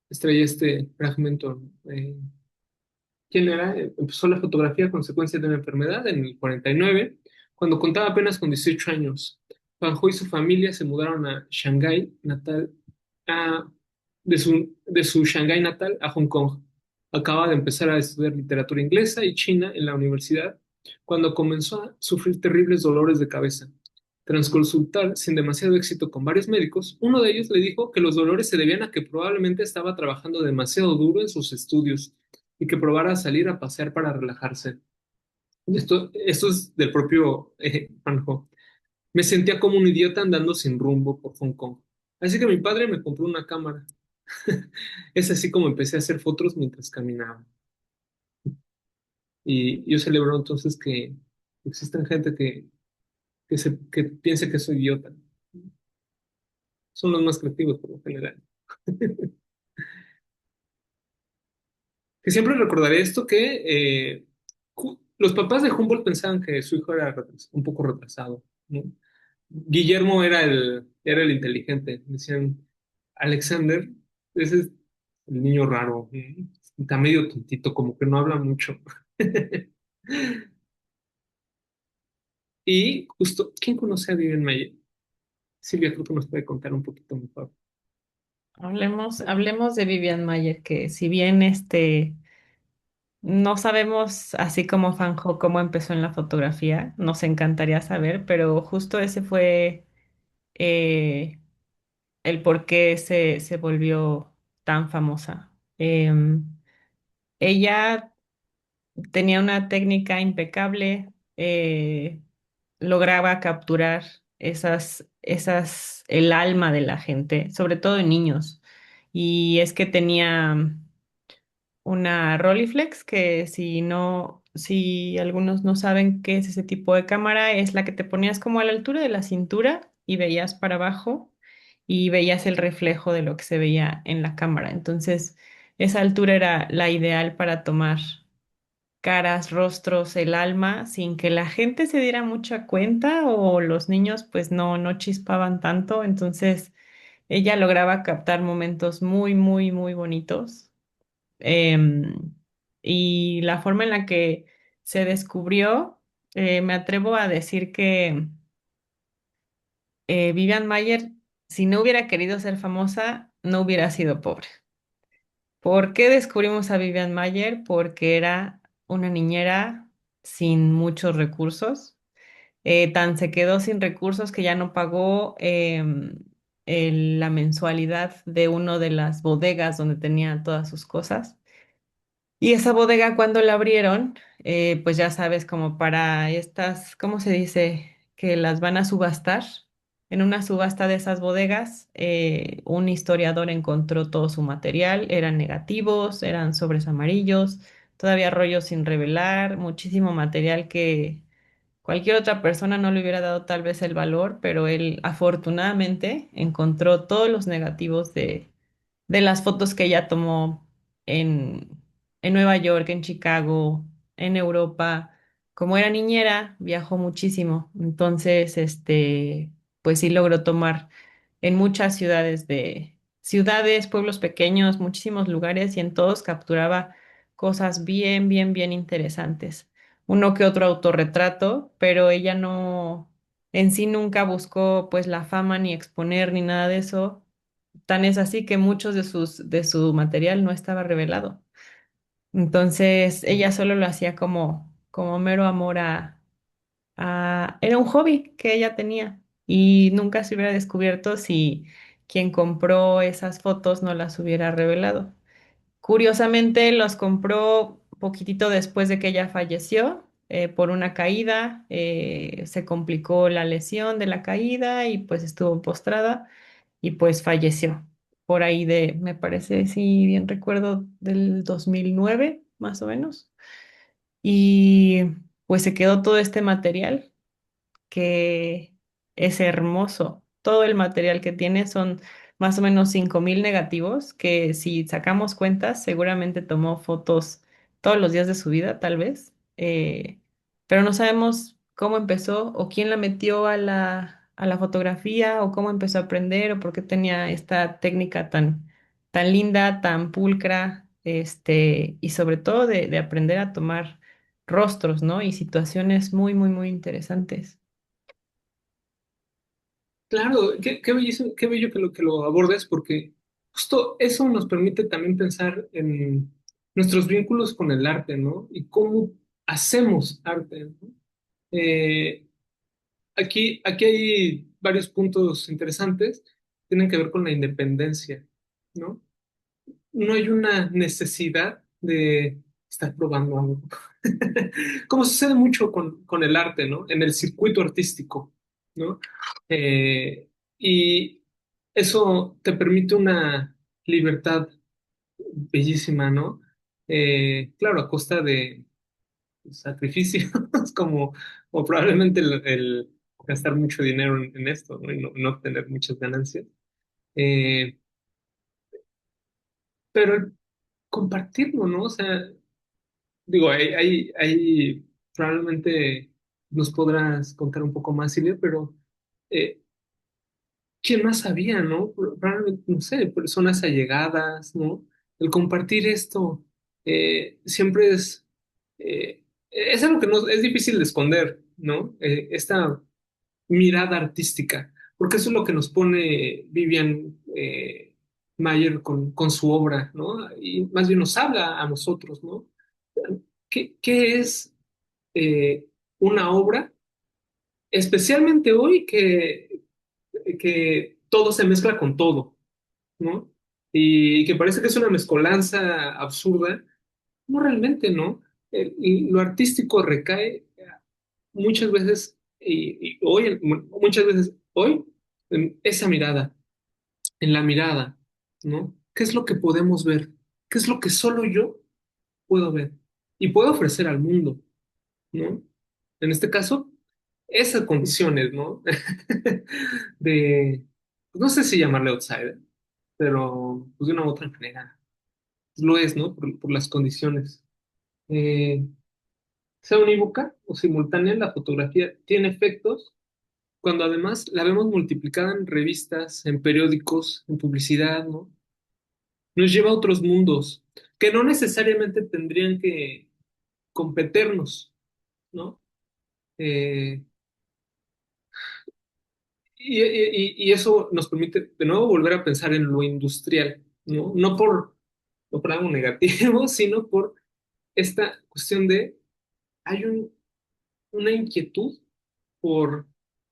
A: extraí este fragmento. ¿Quién era? Empezó la fotografía a consecuencia de una enfermedad en el 49, cuando contaba apenas con 18 años. Fanjo y su familia se mudaron a Shanghái, a- de su Shanghái natal a Hong Kong. Acaba de empezar a estudiar literatura inglesa y china en la universidad cuando comenzó a sufrir terribles dolores de cabeza. Tras consultar sin demasiado éxito con varios médicos, uno de ellos le dijo que los dolores se debían a que probablemente estaba trabajando demasiado duro en sus estudios y que probara a salir a pasear para relajarse. Esto es del propio Anjo. Me sentía como un idiota andando sin rumbo por Hong Kong. Así que mi padre me compró una cámara. Es así como empecé a hacer fotos mientras caminaba. Y yo celebro entonces que existen gente que piense que soy idiota. Son los más creativos por lo general. Que siempre recordaré esto que los papás de Humboldt pensaban que su hijo era un poco retrasado, ¿no? Guillermo era el inteligente. Decían, Alexander, ese es el niño raro, está medio tontito, como que no habla mucho. Y justo, ¿quién conoce a Vivian Mayer? Silvia creo que nos puede contar un poquito mejor.
B: Hablemos de Vivian Mayer, que si bien No sabemos, así como Fanjo, cómo empezó en la fotografía. Nos encantaría saber, pero justo ese fue eh, el por qué se volvió tan famosa. Ella tenía una técnica impecable, lograba capturar el alma de la gente, sobre todo en niños. Y es que tenía una Rolleiflex, que si algunos no saben qué es ese tipo de cámara, es la que te ponías como a la altura de la cintura y veías para abajo y veías el reflejo de lo que se veía en la cámara. Entonces, esa altura era la ideal para tomar caras, rostros, el alma, sin que la gente se diera mucha cuenta o los niños pues no chispaban tanto. Entonces, ella lograba captar momentos muy, muy, muy bonitos. Em, y la forma en la que se descubrió, me atrevo a decir que Vivian Mayer, si no hubiera querido ser famosa, no hubiera sido pobre. ¿Por qué descubrimos a Vivian Mayer? Porque era una niñera sin muchos recursos. Tan se quedó sin recursos que ya no pagó la mensualidad de una de las bodegas donde tenía todas sus cosas. Y esa bodega cuando la abrieron, pues ya sabes, como para estas, ¿cómo se dice? Que las van a subastar. En una subasta de esas bodegas, un historiador encontró todo su material, eran negativos, eran sobres amarillos, todavía rollos sin revelar, muchísimo material que cualquier otra persona no le hubiera dado tal vez el valor, pero él afortunadamente encontró todos los negativos de las fotos que ella tomó en, en Nueva York, en Chicago, en Europa. Como era niñera, viajó muchísimo. Entonces, pues sí logró tomar en muchas ciudades, pueblos pequeños, muchísimos lugares y en todos capturaba cosas bien, bien, bien interesantes. Uno que otro autorretrato, pero ella no, en sí nunca buscó pues la fama ni exponer ni nada de eso. Tan es así que muchos de su material no estaba revelado. Entonces, ella solo lo hacía como mero amor era un hobby que ella tenía y nunca se hubiera descubierto si quien compró esas fotos no las hubiera revelado. Curiosamente, los compró poquitito después de que ella falleció, por una caída, se complicó la lesión de la caída y pues estuvo postrada y pues falleció por ahí me parece, si bien recuerdo, del 2009 más o menos. Y pues se quedó todo este material que es hermoso. Todo el material que tiene son más o menos 5.000 negativos, que si sacamos cuentas, seguramente tomó fotos todos los días de su vida, tal vez. Pero no sabemos cómo empezó o quién la metió a la fotografía o cómo empezó a aprender o por qué tenía esta técnica tan linda, tan pulcra, y sobre todo de aprender a tomar rostros, ¿no? Y situaciones muy, muy, muy interesantes.
A: Claro, qué bellísimo, qué bello que lo abordes, porque justo eso nos permite también pensar en nuestros vínculos con el arte, ¿no? Y cómo hacemos arte, ¿no? Eh, aquí hay varios puntos interesantes, tienen que ver con la independencia, ¿no? No hay una necesidad de estar probando algo. Como sucede mucho con el arte, ¿no? En el circuito artístico, ¿no? Eh, y eso te permite una libertad bellísima, ¿no? Claro, a costa de sacrificios, como, o probablemente el gastar mucho dinero en esto, ¿no? Y no tener muchas ganancias. Eh, pero el compartirlo, ¿no? O sea, digo, probablemente nos podrás contar un poco más, Silvia, pero eh, ¿quién más sabía, no? Probablemente, no sé, personas allegadas, ¿no? El compartir esto siempre es algo que no, es difícil de esconder, ¿no? Esta mirada artística, porque eso es lo que nos pone Vivian Mayer con su obra, ¿no? Y más bien nos habla a nosotros, ¿no? ¿Qué es eh, una obra, especialmente hoy que todo se mezcla con todo, ¿no? Y que parece que es una mezcolanza absurda? No realmente, ¿no? Y lo artístico recae muchas veces, y hoy, muchas veces hoy, en esa mirada, en la mirada, ¿no? ¿Qué es lo que podemos ver? ¿Qué es lo que solo yo puedo ver? Y puedo ofrecer al mundo, ¿no? En este caso, esas condiciones, ¿no? De, pues, no sé si llamarle outsider, pero pues, de una u otra manera lo es, ¿no? Por las condiciones. Eh, Sea unívoca o simultánea, la fotografía tiene efectos cuando además la vemos multiplicada en revistas, en periódicos, en publicidad, ¿no? Nos lleva a otros mundos que no necesariamente tendrían que competirnos, ¿no? Eh, y eso nos permite de nuevo volver a pensar en lo industrial, ¿no? No por algo negativo, sino por esta cuestión de hay una inquietud por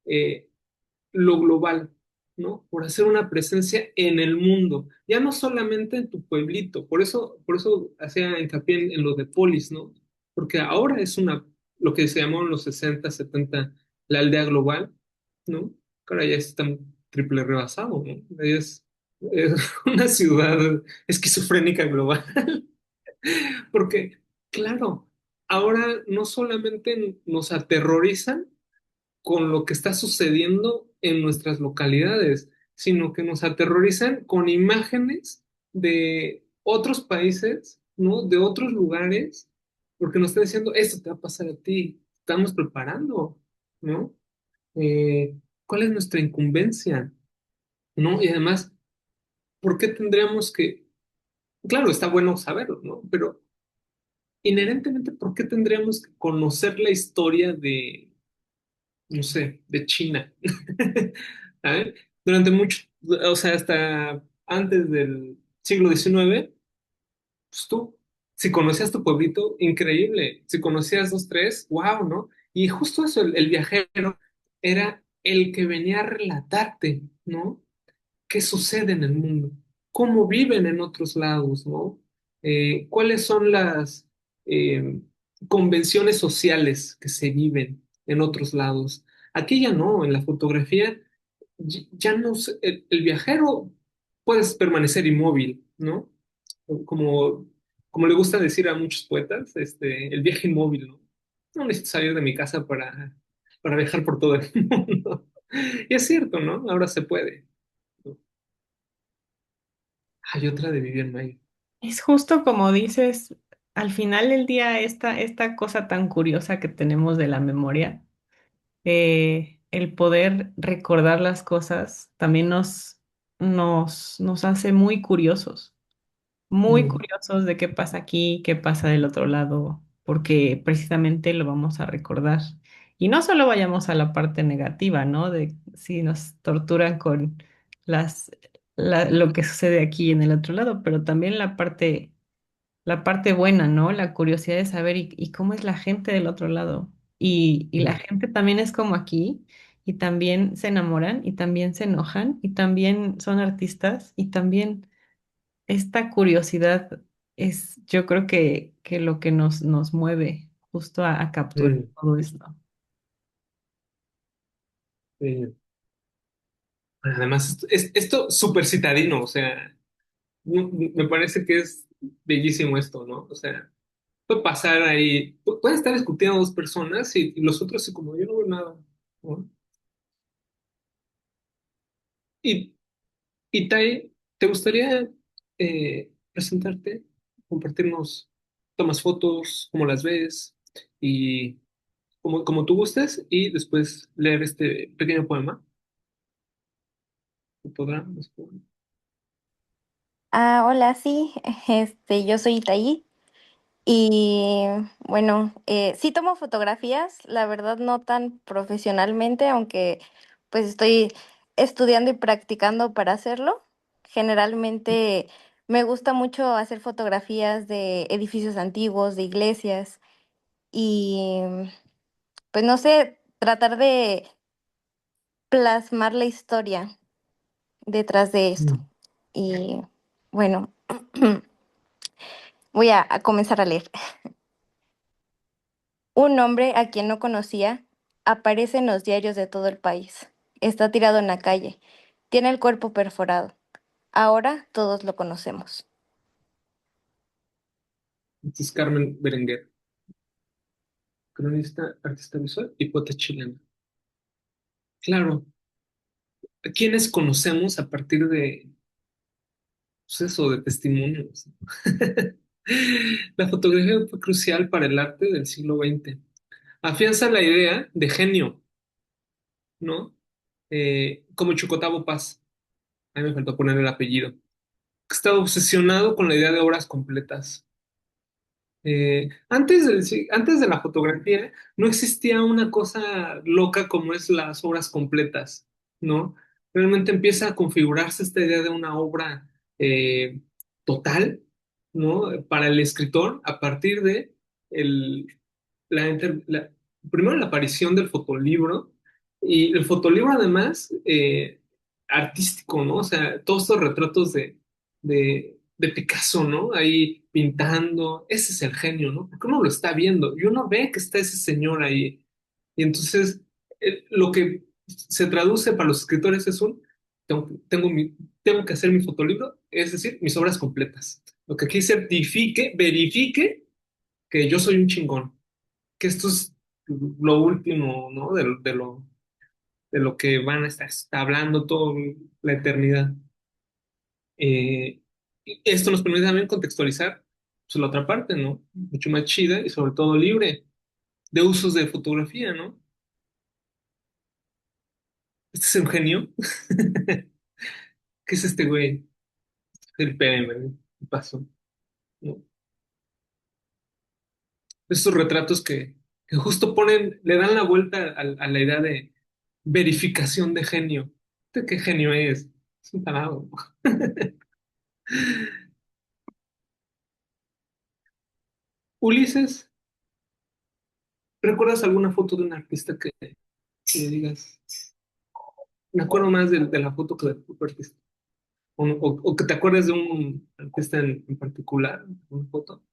A: eh, lo global, ¿no? Por hacer una presencia en el mundo, ya no solamente en tu pueblito. Por eso hacía hincapié en lo de polis, ¿no? Porque ahora es lo que se llamó en los 60, 70, la aldea global, ¿no? Que ahora ya está triple rebasado, ¿no? Es una ciudad esquizofrénica global. Porque, claro, ahora no solamente nos aterrorizan con lo que está sucediendo en nuestras localidades, sino que nos aterrorizan con imágenes de otros países, ¿no? De otros lugares, porque nos están diciendo, esto te va a pasar a ti, estamos preparando, ¿no? ¿Cuál es nuestra incumbencia? ¿No? Y además, ¿por qué tendríamos que, claro, está bueno saberlo, ¿no? Pero inherentemente, ¿por qué tendríamos que conocer la historia de, no sé, de China? ¿Saben? Durante mucho, o sea, hasta antes del siglo XIX, pues tú, si conocías tu pueblito, increíble. Si conocías dos, tres, wow, ¿no? Y justo eso, el viajero era el que venía a relatarte, ¿no? ¿Qué sucede en el mundo? ¿Cómo viven en otros lados, ¿no? ¿Cuáles son las eh, convenciones sociales que se viven en otros lados? Aquí ya no, en la fotografía ya no sé, el viajero puedes permanecer inmóvil, ¿no? Como, como le gusta decir a muchos poetas, el viaje inmóvil, ¿no? No necesito salir de mi casa para viajar por todo el mundo. Y es cierto, ¿no? Ahora se puede. Hay otra de Vivian Mayer.
B: Es justo como dices, al final del día, esta cosa tan curiosa que tenemos de la memoria, el poder recordar las cosas también nos hace muy
A: Mm,
B: curiosos de qué pasa aquí, qué pasa del otro lado, porque precisamente lo vamos a recordar. Y no solo vayamos a la parte negativa, ¿no? De si nos torturan con las, lo que sucede aquí en el otro lado, pero también la parte buena, ¿no? La curiosidad de saber y cómo es la gente del otro lado. Y la
A: mm,
B: gente también es como aquí, y también se enamoran, y también se enojan, y también son artistas, y también esta curiosidad es, yo creo que lo que nos mueve justo a capturar
A: mm,
B: todo esto.
A: eh, Además, esto súper citadino, o sea, me parece que es bellísimo esto, ¿no? O sea, puede pasar ahí, pueden estar discutiendo dos personas y los otros así como yo no veo nada, ¿no? Y, y Tai, ¿te gustaría presentarte, compartirnos, tomas fotos, cómo las ves y como tú gustes y después leer este pequeño poema? ¿Se podrá? ¿No se podrá?
G: Ah, hola, sí, yo soy Itaí y bueno, sí tomo fotografías, la verdad no tan profesionalmente, aunque pues estoy estudiando y practicando para hacerlo. Generalmente Me gusta mucho hacer fotografías de edificios antiguos, de iglesias y pues no sé, tratar de plasmar la historia detrás de esto.
A: Mm.
G: Y bueno, voy a comenzar a leer. Un hombre a quien no conocía aparece en los diarios de todo el país. Está tirado en la calle. Tiene el cuerpo perforado. Ahora todos lo conocemos.
A: Este es Carmen Berenguer, cronista, artista visual y poeta chilena. Claro, ¿a quiénes conocemos a partir de, pues eso, de testimonios? La fotografía fue crucial para el arte del siglo XX. Afianza la idea de genio, ¿no? Como Chocotavo Paz. A mí me faltó poner el apellido. Estaba obsesionado con la idea de obras completas. Antes de la fotografía no existía una cosa loca como es las obras completas, ¿no? Realmente empieza a configurarse esta idea de una obra eh, total, ¿no? Para el escritor a partir de el, primero la aparición del fotolibro y el fotolibro además artístico, ¿no? O sea, todos estos retratos de Picasso, ¿no? Ahí pintando, ese es el genio, ¿no? Porque uno lo está viendo y uno ve que está ese señor ahí. Y entonces lo que se traduce para los escritores es tengo que hacer mi fotolibro, es decir, mis obras completas. Lo que aquí verifique que yo soy un chingón, que esto es lo último, ¿no? De lo que van a estar hablando toda la eternidad. Y esto nos permite también contextualizar pues, la otra parte, ¿no? Mucho más chida y sobre todo libre de usos de fotografía, ¿no? Este es Eugenio. ¿Qué es este güey? El PM, ¿qué pasó? ¿No? Estos retratos que justo le dan la vuelta a la idea de verificación de genio. ¿Este qué genio es? Es un tarado. Ulises, ¿recuerdas alguna foto de un artista que digas, me acuerdo más de la foto que del propio artista? O que te acuerdes de un artista en particular, una foto.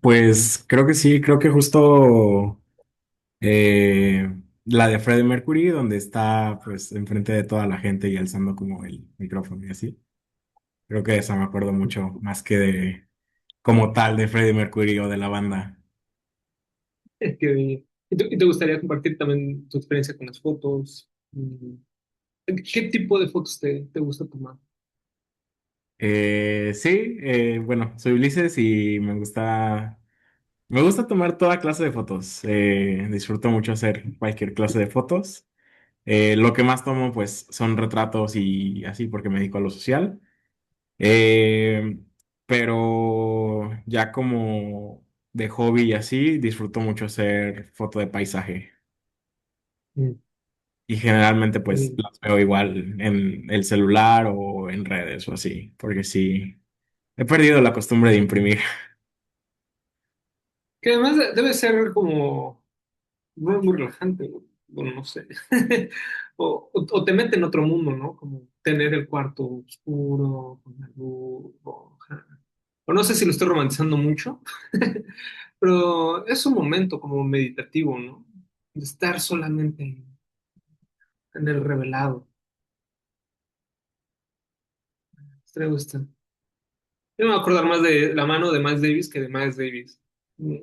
H: Pues creo que sí, creo que justo eh, la de Freddie Mercury, donde está pues enfrente de toda la gente y alzando como el micrófono y así. Creo que esa me acuerdo mucho, más que de como tal de Freddie Mercury o de la banda.
A: ¿Y te gustaría compartir también tu experiencia con las fotos? ¿Qué tipo de fotos te gusta tomar?
H: Sí, bueno, soy Ulises y me gusta tomar toda clase de fotos. Disfruto mucho hacer cualquier clase de fotos. Lo que más tomo, pues, son retratos y así, porque me dedico a lo social. Eh, pero ya como de hobby y así, disfruto mucho hacer foto de paisaje.
A: Mm,
H: Y generalmente, pues,
A: mm.
H: las veo igual en el celular o en redes o así, porque sí, he perdido la costumbre de imprimir.
A: Que además debe ser como muy, muy relajante, ¿no? Bueno, no sé. O te mete en otro mundo, ¿no? Como tener el cuarto oscuro, con la luz roja. O no sé si lo estoy romantizando mucho, pero es un momento como meditativo, ¿no? De estar solamente en el revelado. Me gusta. Yo me voy a acordar más de la mano de Miles Davis que de Miles Davis. Mm,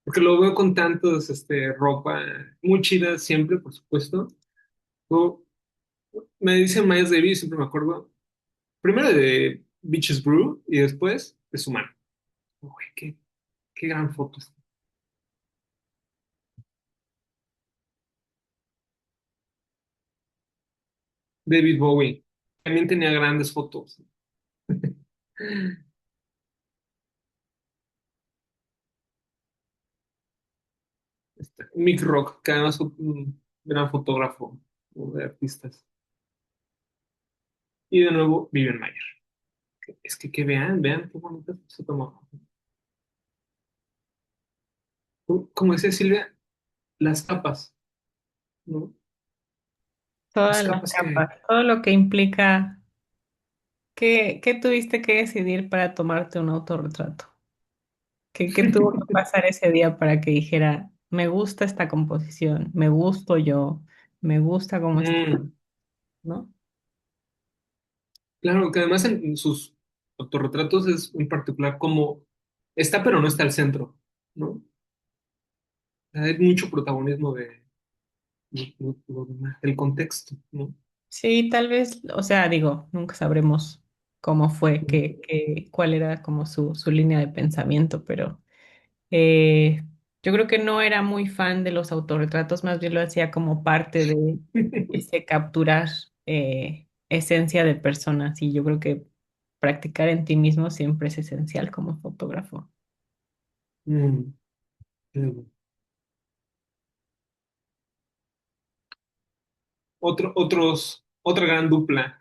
A: Porque lo veo con tantos, ropa muy chida siempre, por supuesto. O me dicen Miles Davis, siempre me acuerdo. Primero de Beaches Brew y después de su mano. Uy, qué gran foto. David Bowie también tenía grandes fotos. Mick Rock, que además fue un gran fotógrafo de artistas. y de nuevo Vivian Mayer. Es que vean qué bonito se tomó. Como decía Silvia, las capas, ¿no? Las
B: Todas las
A: capas que...
B: capas, todo lo que implica, ¿qué tuviste que decidir para tomarte un autorretrato? ¿Qué tuvo que pasar ese día para que dijera, me gusta esta composición, me gusto yo, me gusta cómo está,
A: Mm,
B: ¿no?
A: claro, que además en sus autorretratos es en particular como está, pero no está al centro, ¿no? Hay mucho protagonismo del contexto, ¿no?
B: Sí, tal vez, o sea, digo, nunca sabremos cómo fue, cuál era como su línea de pensamiento, pero eh, yo creo que no era muy fan de los autorretratos, más bien lo hacía como parte de ese capturar esencia de personas y yo creo que practicar en ti mismo siempre es esencial como fotógrafo.
A: Mm, claro. Otra gran dupla.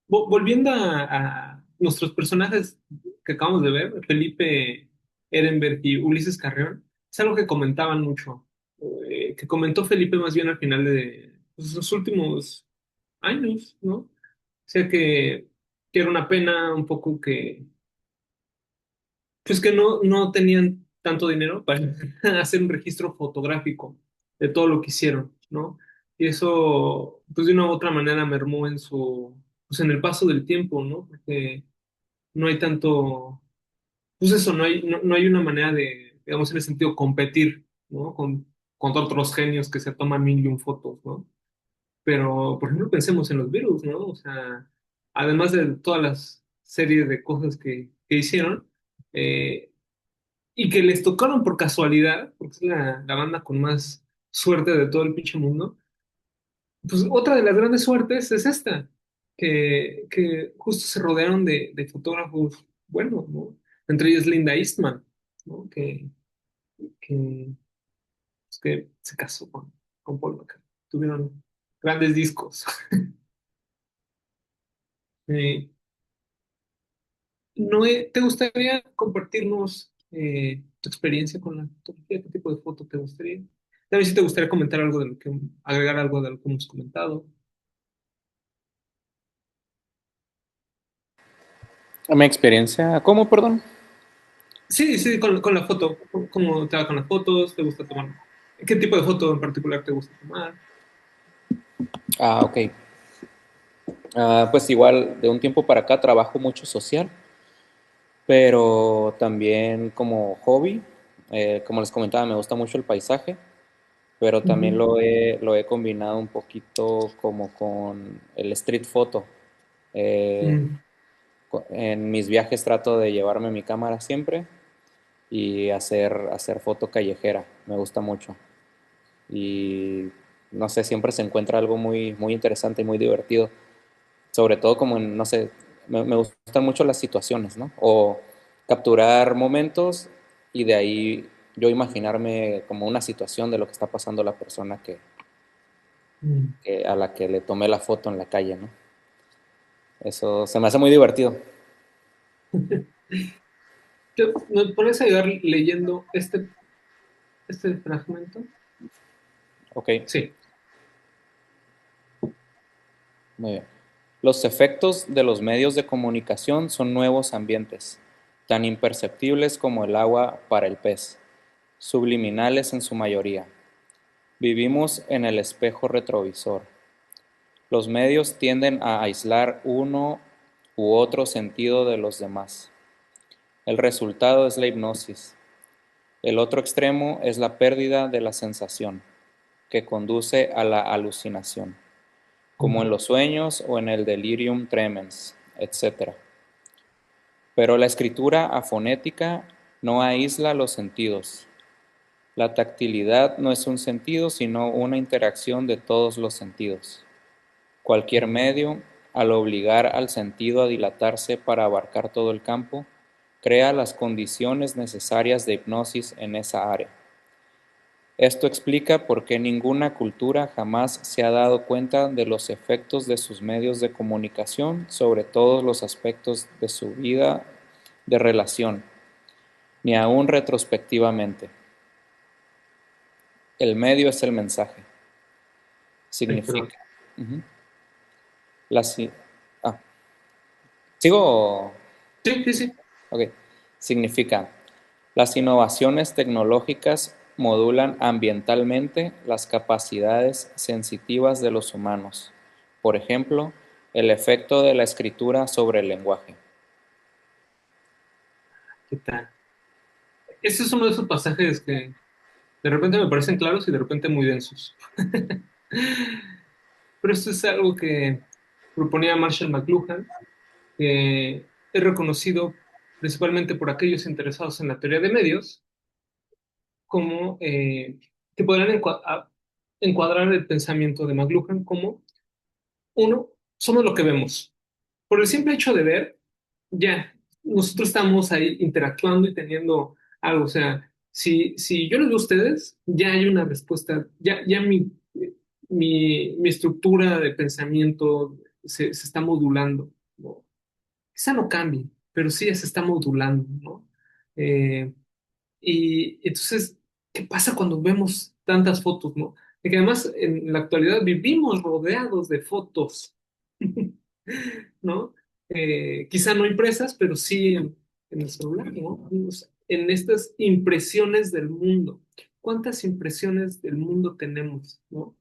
A: Volviendo a nuestros personajes que acabamos de ver, Felipe Ehrenberg y Ulises Carrión, es algo que comentaban mucho, que comentó Felipe más bien al final de sus últimos años, ¿no? O sea que era una pena un poco que pues que no tenían tanto dinero para hacer un registro fotográfico de todo lo que hicieron, ¿no? Y eso, pues de una u otra manera mermó pues en el paso del tiempo, ¿no? Porque no hay tanto, pues eso, no hay una manera de, digamos, en ese sentido, competir, ¿no? Con otros genios que se toman mil y un fotos, ¿no? Pero, por ejemplo, pensemos en los virus, ¿no? O sea, además de todas las series de cosas que hicieron, eh, y que les tocaron por casualidad, porque es la banda con más suerte de todo el pinche mundo, pues otra de las grandes suertes es esta, que justo se rodearon de fotógrafos buenos, ¿no? Entre ellos Linda Eastman, ¿no? Que, que se casó con Paul McCartney. Tuvieron grandes discos. Eh, Noé, ¿te gustaría compartirnos tu experiencia con la fotografía? ¿Qué tipo de foto te gustaría? También si te gustaría comentar algo de lo que, agregar algo de lo que hemos comentado.
D: Mi experiencia, ¿cómo, perdón?
A: Sí, sí, con la foto. ¿Cómo te va con las fotos? ¿Te gusta tomar? ¿Qué tipo de foto en particular te gusta tomar?
D: Ah, ok. Pues igual, de un tiempo para acá trabajo mucho social, pero también como hobby, como les comentaba, me gusta mucho el paisaje, pero también
A: Ujú.
D: lo he combinado un poquito como con el street photo. Eh,
A: Mm.
D: en mis viajes trato de llevarme mi cámara siempre y hacer foto callejera, me gusta mucho. Y no sé, siempre se encuentra algo muy, muy interesante y muy divertido. Sobre todo como en, no sé, me gustan mucho las situaciones, ¿no? O capturar momentos y de ahí yo imaginarme como una situación de lo que está pasando la persona
A: Mm.
D: a la que le tomé la foto en la calle, ¿no? Eso se me hace muy divertido.
A: ¿Me puedes ayudar leyendo este fragmento?
D: Ok,
A: Sí.
D: muy bien. Los efectos de los medios de comunicación son nuevos ambientes, tan imperceptibles como el agua para el pez, subliminales en su mayoría. Vivimos en el espejo retrovisor. Los medios tienden a aislar uno u otro sentido de los demás. El resultado es la hipnosis. El otro extremo es la pérdida de la sensación, que conduce a la alucinación, como en
A: Mm.
D: los sueños o en el delirium tremens, etc. Pero la escritura afonética no aísla los sentidos. La tactilidad no es un sentido, sino una interacción de todos los sentidos. Cualquier medio, al obligar al sentido a dilatarse para abarcar todo el campo, crea las condiciones necesarias de hipnosis en esa área. Esto explica por qué ninguna cultura jamás se ha dado cuenta de los efectos de sus medios de comunicación sobre todos los aspectos de su vida de relación, ni aún retrospectivamente. El medio es el mensaje.
A: Ay, perdón.
D: Significa. Ujú. La, si- ah, ¿Sigo?
A: Sí, sí, sí.
D: Ok. Significa, las innovaciones tecnológicas modulan ambientalmente las capacidades sensitivas de los humanos. Por ejemplo, el efecto de la escritura sobre el lenguaje.
A: ¿Qué tal? Este es uno de esos pasajes que de repente me parecen claros y de repente muy densos. Pero esto es algo que proponía Marshall McLuhan, que es reconocido principalmente por aquellos interesados en la teoría de medios, como que podrán encuadrar el pensamiento de McLuhan como uno, somos lo que vemos. Por el simple hecho de ver, ya, nosotros estamos ahí interactuando y teniendo algo. O sea, si yo les veo a ustedes, ya hay una respuesta, ya mi estructura de pensamiento se está modulando, ¿no? Quizá no cambie, pero sí ya se está modulando, ¿no? Eh, y entonces, ¿qué pasa cuando vemos tantas fotos, ¿no? De que además en la actualidad vivimos rodeados de fotos, ¿no? Quizá no impresas, pero sí en el celular, ¿no? En estas impresiones del mundo. ¿Cuántas impresiones del mundo tenemos, ¿no?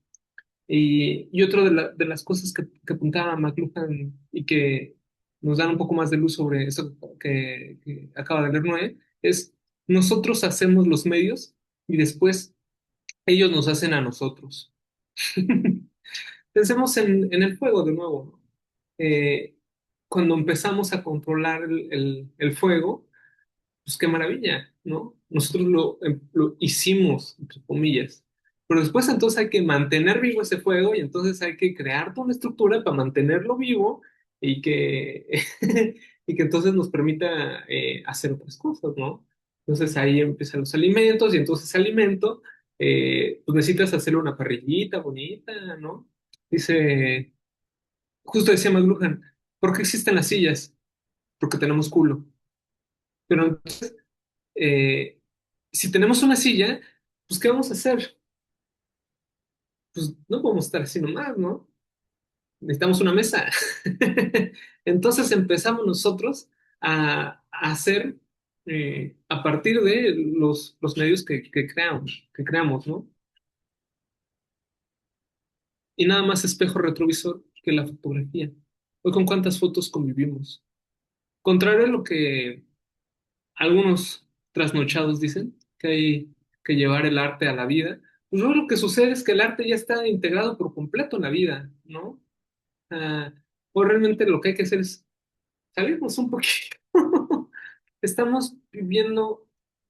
A: Y otra de las cosas que apuntaba McLuhan y que nos dan un poco más de luz sobre eso que acaba de leer Noé, es nosotros hacemos los medios y después ellos nos hacen a nosotros. Pensemos en el fuego de nuevo, ¿no? Cuando empezamos a controlar el fuego, pues qué maravilla, ¿no? Nosotros lo hicimos, entre comillas. Pero después entonces hay que mantener vivo ese fuego y entonces hay que crear toda una estructura para mantenerlo vivo y que, y que entonces nos permita hacer otras cosas, ¿no? Entonces ahí empiezan los alimentos y entonces ese alimento, pues necesitas hacerle una parrillita bonita, ¿no? Dice, justo decía McLuhan, ¿por qué existen las sillas? Porque tenemos culo. Pero eh, si tenemos una silla, pues ¿qué vamos a hacer? Pues no podemos estar así nomás, ¿no? Necesitamos una mesa. Entonces empezamos nosotros a hacer a partir de los medios que creamos, ¿no? Y nada más espejo retrovisor que la fotografía. Hoy con cuántas fotos convivimos. Contrario a lo que algunos trasnochados dicen, que hay que llevar el arte a la vida, pues luego lo que sucede es que el arte ya está integrado por completo en la vida, ¿no? Ah, o realmente lo que hay que hacer es salirnos un poquito. Estamos viviendo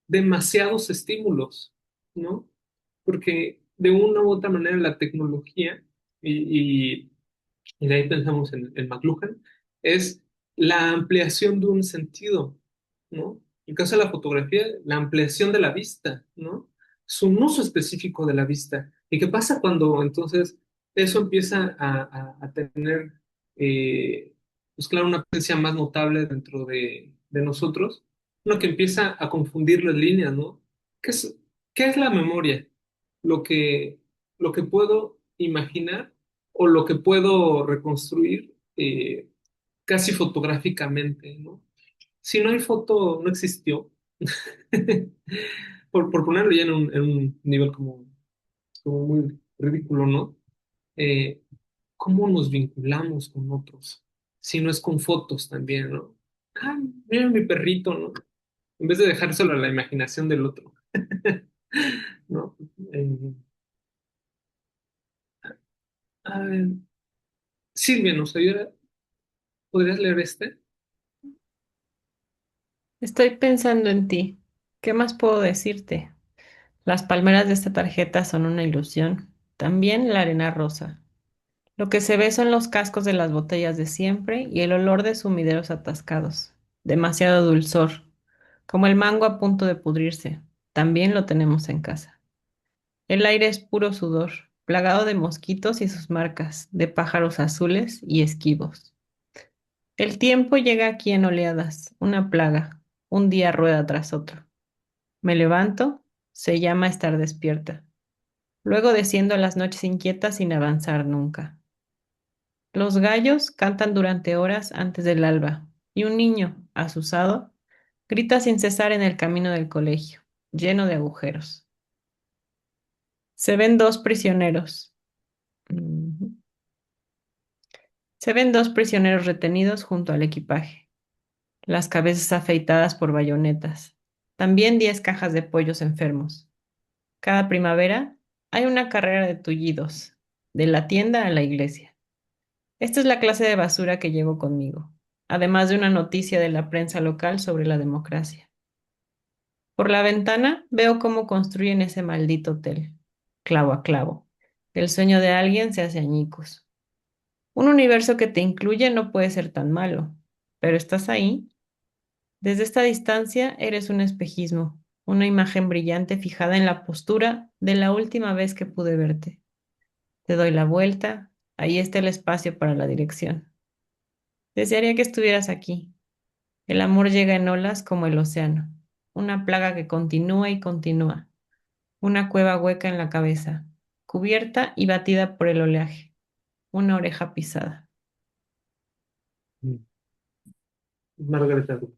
A: demasiados estímulos, ¿no? Porque de una u otra manera la tecnología y y de ahí pensamos en McLuhan, es la ampliación de un sentido, ¿no? En el caso de la fotografía, la ampliación de la vista, ¿no? Es un uso específico de la vista. ¿Y qué pasa cuando entonces eso empieza a tener, pues claro, una presencia más notable dentro de nosotros? Lo que empieza a confundir las líneas, ¿no? ¿Qué es, qué es la memoria? Lo que, lo que puedo imaginar o lo que puedo reconstruir casi fotográficamente, ¿no? Si no hay foto, no existió. Por ponerlo ya en un nivel como muy ridículo, ¿no? Eh, ¿Cómo nos vinculamos con otros? Si no es con fotos también, ¿no? Ah, mira mi perrito, ¿no? En vez de dejárselo a la imaginación del otro, ¿no? Eh, a ver, Silvia, ¿nos ayuda? ¿Podrías leer este?
B: Estoy pensando en ti. ¿Qué más puedo decirte? Las palmeras de esta tarjeta son una ilusión. También la arena rosa. Lo que se ve son los cascos de las botellas de siempre y el olor de sumideros atascados. Demasiado dulzor, como el mango a punto de pudrirse. También lo tenemos en casa. El aire es puro sudor, plagado de mosquitos y sus marcas, de pájaros azules y esquivos. El tiempo llega aquí en oleadas, una plaga, un día rueda tras otro. Me levanto, se llama estar despierta. Luego desciendo a las noches inquietas sin avanzar nunca. Los gallos cantan durante horas antes del alba, y un niño, asusado, grita sin cesar en el camino del colegio, lleno de agujeros. Se ven dos prisioneros. Ujú. Se ven dos prisioneros retenidos junto al equipaje, las cabezas afeitadas por bayonetas. También 10 cajas de pollos enfermos. Cada primavera hay una carrera de tullidos, de la tienda a la iglesia. Esta es la clase de basura que llevo conmigo, además de una noticia de la prensa local sobre la democracia. Por la ventana veo cómo construyen ese maldito hotel, clavo a clavo. El sueño de alguien se hace añicos. Un universo que te incluye no puede ser tan malo, pero estás ahí. Desde esta distancia eres un espejismo, una imagen brillante fijada en la postura de la última vez que pude verte. Te doy la vuelta, ahí está el espacio para la dirección. Desearía que estuvieras aquí. El amor llega en olas como el océano, una plaga que continúa y continúa, una cueva hueca en la cabeza, cubierta y batida por el oleaje, una oreja pisada.
A: Margaret Atwood,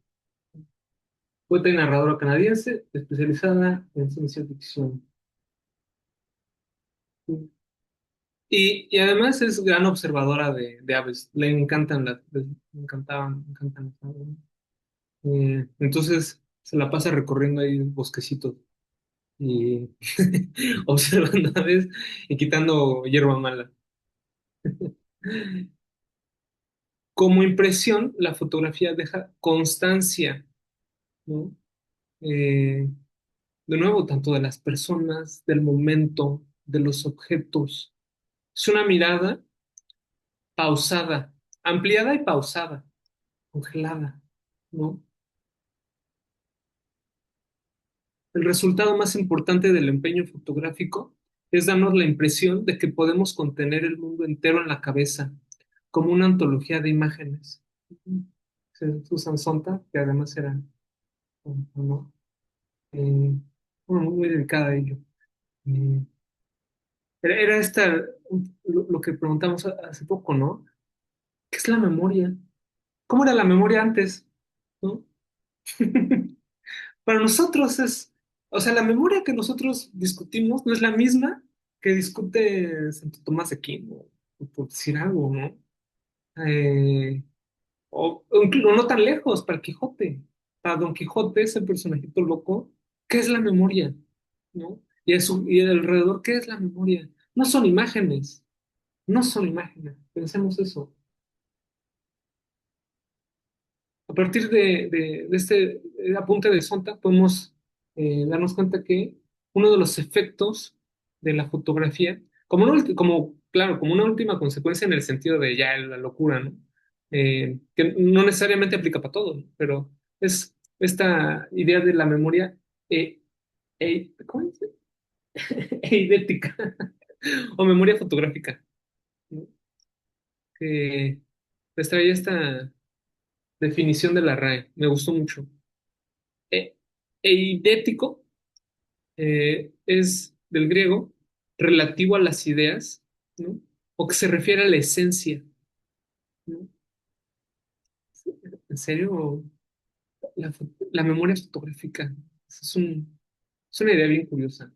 A: poeta y narradora canadiense especializada en ciencia ficción. Y además es gran observadora de aves. Le encantaban, me encantan las aves. Entonces se la pasa recorriendo ahí bosquecitos y observando aves y quitando hierba mala. Como impresión, la fotografía deja constancia, ¿no? Eh, de nuevo, tanto de las personas, del momento, de los objetos. Es una mirada pausada, ampliada y pausada, congelada, ¿no? El resultado más importante del empeño fotográfico es darnos la impresión de que podemos contener el mundo entero en la cabeza, como una antología de imágenes. Susan Sontag, que además era, ¿no? Eh, bueno, muy dedicada a ello. Eh, era esta, lo que preguntamos hace poco, ¿no? ¿Qué es la memoria? ¿Cómo era la memoria antes? ¿No? Para nosotros es, o sea, la memoria que nosotros discutimos no es la misma que discute Santo Tomás de Aquino, o por decir algo, ¿no? Eh, o incluso no tan lejos, para el Quijote. Para Don Quijote, ese personajito loco, ¿qué es la memoria? ¿No? Y alrededor, ¿qué es la memoria? No son imágenes, no son imágenes, pensemos eso. A partir de este apunte de Sonta, podemos darnos cuenta que uno de los efectos de la fotografía, claro, como una última consecuencia en el sentido de ya la locura, ¿no? Que no necesariamente aplica para todo, ¿no? Pero es esta idea de la memoria eh, ¿cómo dice? Eidética o memoria fotográfica, ¿no? Que les traía esta definición de la RAE, me gustó mucho. E- Eidético es del griego relativo a las ideas, ¿no? O que se refiere a la esencia, ¿no? ¿En serio? La memoria fotográfica es una idea bien curiosa.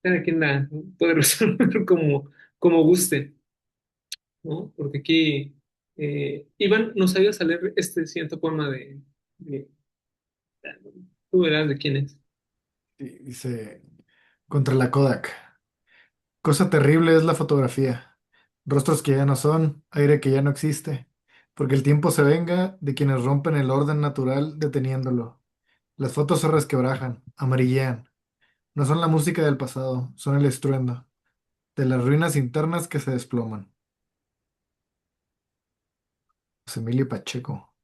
A: Cada quien la puede resolver como guste, ¿no? Porque aquí, Iván, ¿nos ayudas a leer este siguiente poema de- tú verás de quién es?
C: Y dice, contra la Kodak. Cosa terrible es la fotografía. Rostros que ya no son, aire que ya no existe. Porque el tiempo se venga de quienes rompen el orden natural deteniéndolo. Las fotos se resquebrajan, amarillean. No son la música del pasado, son el estruendo de las ruinas internas que se desploman. José Emilio Pacheco.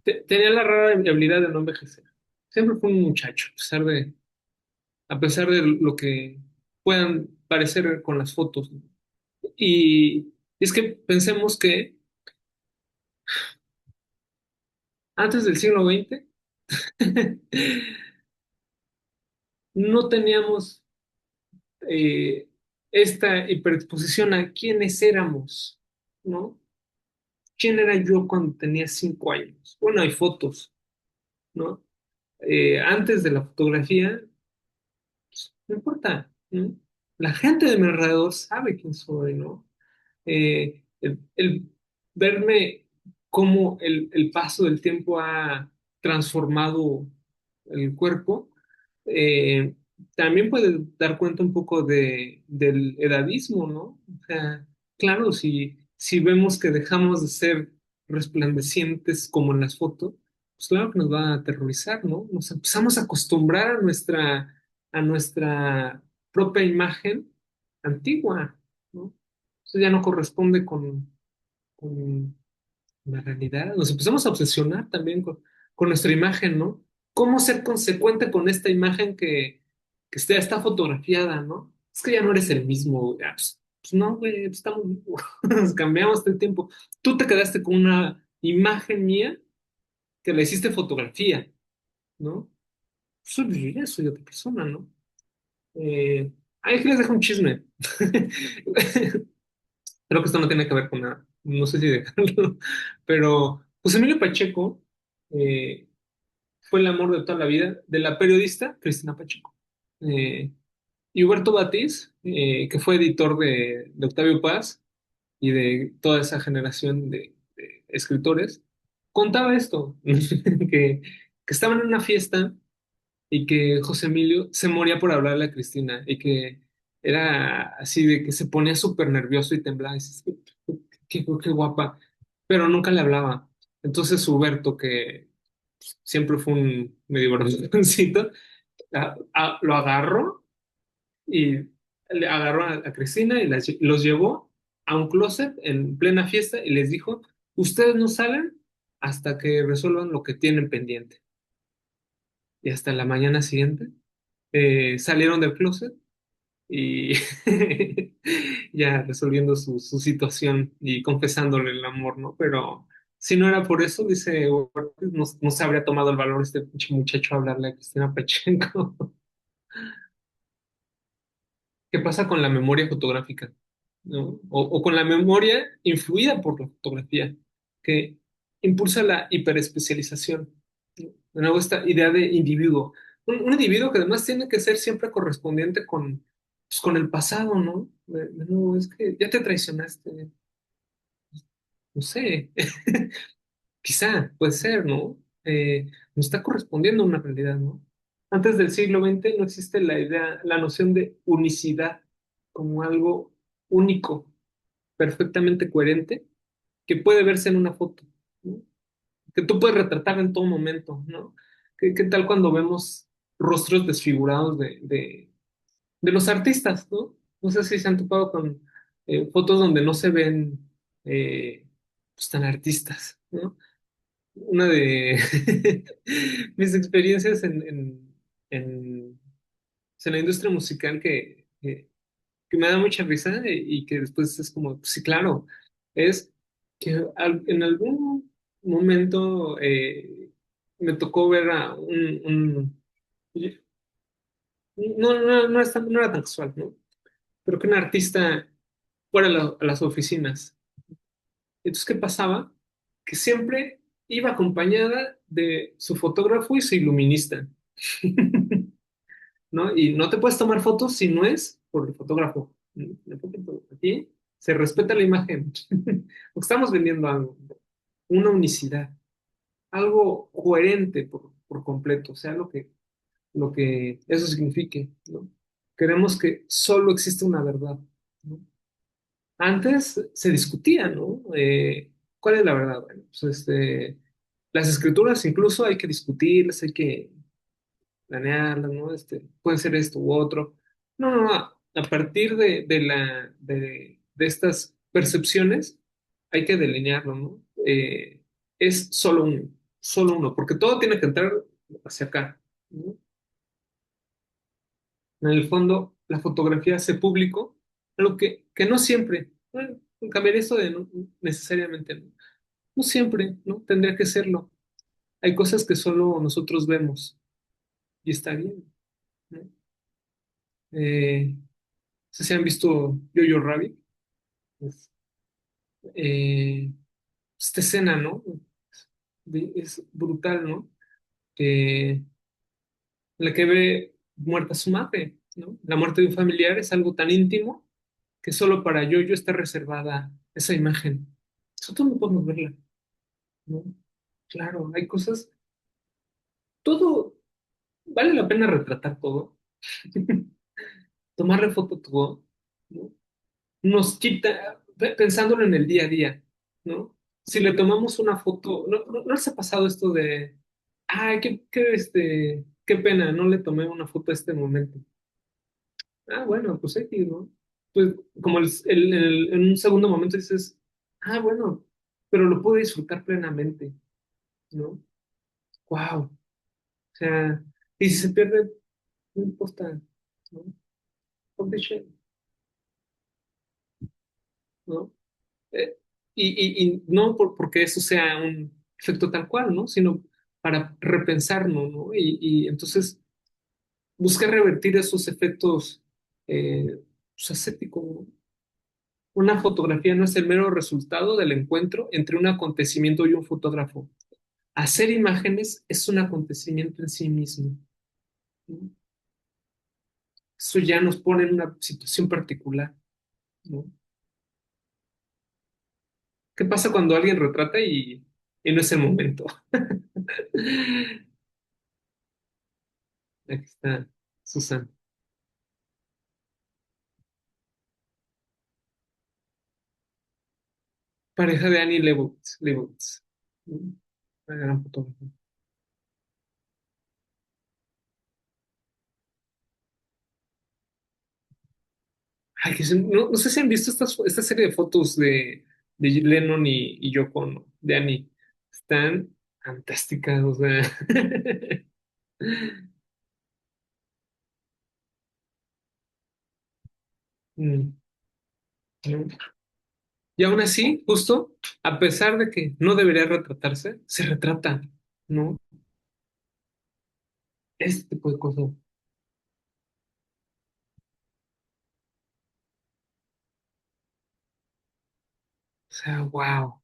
A: Tenía la rara habilidad de no envejecer. Siempre fue un muchacho, a pesar de lo que puedan parecer con las fotos, ¿no? Y es que pensemos que antes del siglo XX no teníamos eh, esta hiperexposición a quiénes éramos, ¿no? ¿Quién era yo cuando tenía 5 años? Bueno, hay fotos, ¿no? Antes de la fotografía, no importa, ¿no? La gente de mi alrededor sabe quién soy, ¿no? El verme cómo el paso del tiempo ha transformado el cuerpo, eh, también puede dar cuenta un poco del edadismo, ¿no? O sea, claro, si vemos que dejamos de ser resplandecientes como en las fotos, pues claro que nos va a aterrorizar, ¿no? Nos empezamos a acostumbrar a nuestra propia imagen antigua, ¿no? Eso ya no corresponde con la realidad. Nos empezamos a obsesionar también con nuestra imagen, ¿no? ¿Cómo ser consecuente con esta imagen que está fotografiada, ¿no? Es que ya no eres el mismo. Ya, pues no, güey, pues estamos vivos. Nos cambiamos todo el tiempo. Tú te quedaste con una imagen mía que la hiciste fotografía, ¿no? Soy yo, ya soy otra persona, ¿no? Ahí que les dejo un chisme. Creo que esto no tiene que ver con nada. No sé si dejarlo. Pero José Emilio Pacheco eh, fue el amor de toda la vida de la periodista Cristina Pacheco. Y Huberto Batiz, que fue editor de Octavio Paz y de toda esa generación de escritores, contaba esto, que estaban en una fiesta y que José Emilio se moría por hablarle a Cristina y que era así de que se ponía súper nervioso y temblaba y dices, qué guapa, pero nunca le hablaba. Entonces Huberto, que siempre fue un medio vergonzoncito, lo agarró y le agarró a Cristina y los llevó a un closet en plena fiesta y les dijo, ustedes no salen hasta que resuelvan lo que tienen pendiente. Y hasta la mañana siguiente salieron del closet y ya resolviendo su situación y confesándole el amor, ¿no? Pero si no era por eso, dice, no se habría tomado el valor este pinche muchacho a hablarle a Cristina Pacheco. ¿Qué pasa con la memoria fotográfica? ¿No? O con la memoria influida por la fotografía, que impulsa la hiperespecialización, ¿no? De nuevo, esta idea de individuo. Un individuo que además tiene que ser siempre correspondiente con el pasado, ¿no? De nuevo, es que ya te traicionaste, no sé, quizá, puede ser, ¿no? No está correspondiendo a una realidad, ¿no? Antes del siglo XX no existe la idea, la noción de unicidad como algo único, perfectamente coherente, que puede verse en una foto, ¿no? Que tú puedes retratar en todo momento, ¿no? ¿Qué tal cuando vemos rostros desfigurados de los artistas, ¿no? No sé si se han topado con fotos donde no se ven pues, tan artistas, ¿no? Una de mis experiencias en, en la industria musical que me da mucha risa y que después es como, sí, claro, es que en algún momento me tocó ver a no era tan casual, ¿no? Pero que un artista fuera a las oficinas. Entonces, ¿qué pasaba? Que siempre iba acompañada de su fotógrafo y su iluminista. ¿No? Y no te puedes tomar fotos si no es por el fotógrafo. Aquí se respeta la imagen. Porque estamos vendiendo algo, una unicidad, algo coherente por completo, sea lo que eso signifique, ¿no? Queremos que solo existe una verdad, ¿no? Antes se discutía, ¿no? ¿Cuál es la verdad? Bueno, pues las escrituras incluso hay que discutirlas, hay que planearlas, ¿no? Puede ser esto u otro. No, no, no. A partir de estas percepciones hay que delinearlo, ¿no? Es solo uno, porque todo tiene que entrar hacia acá, ¿no? En el fondo, la fotografía hace público algo que no siempre, bueno, cambiar esto de no, necesariamente, no, no siempre, ¿no? Tendría que serlo. Hay cosas que solo nosotros vemos y está bien, ¿no? No sé si han visto Jojo Rabbit. Pues, eh, esta escena, ¿no? Es brutal, ¿no? En la que ve muerta su madre, ¿no? La muerte de un familiar es algo tan íntimo que solo para Jojo está reservada esa imagen. Nosotros no podemos verla, ¿no? Claro, hay cosas, todo, vale la pena retratar todo, tomarle foto a todo, ¿no? Nos quita, pensándolo en el día a día, ¿no? Si le tomamos una foto, ¿no les ha pasado esto de, ay, qué pena, no le tomé una foto a este momento? Ah, bueno, pues X, ¿no? Pues como en un segundo momento dices, ah, bueno, pero lo pude disfrutar plenamente, ¿no? Wow. O sea, y si se pierde, no importa, ¿no? Fuck the shit, ¿no? Eh, y no porque eso sea un efecto tal cual, ¿no? Sino para repensarnos, ¿no? Y entonces buscar revertir esos efectos pues, ascéticos, ¿no? Una fotografía no es el mero resultado del encuentro entre un acontecimiento y un fotógrafo. Hacer imágenes es un acontecimiento en sí mismo, ¿no? Eso ya nos pone en una situación particular, ¿no? ¿Qué pasa cuando alguien retrata y no es el momento? Aquí está Susan. Pareja de Annie Leibovitz. ¿No? Una gran fotógrafa. Ay, no sé si han visto esta serie de fotos de Lennon y Yoko Ono, de Annie. Están fantásticas, o sea. Mm, ¿no? Y aún así, justo, a pesar de que no debería retratarse, se retrata, ¿no? Este tipo de cosas. O sea, wow.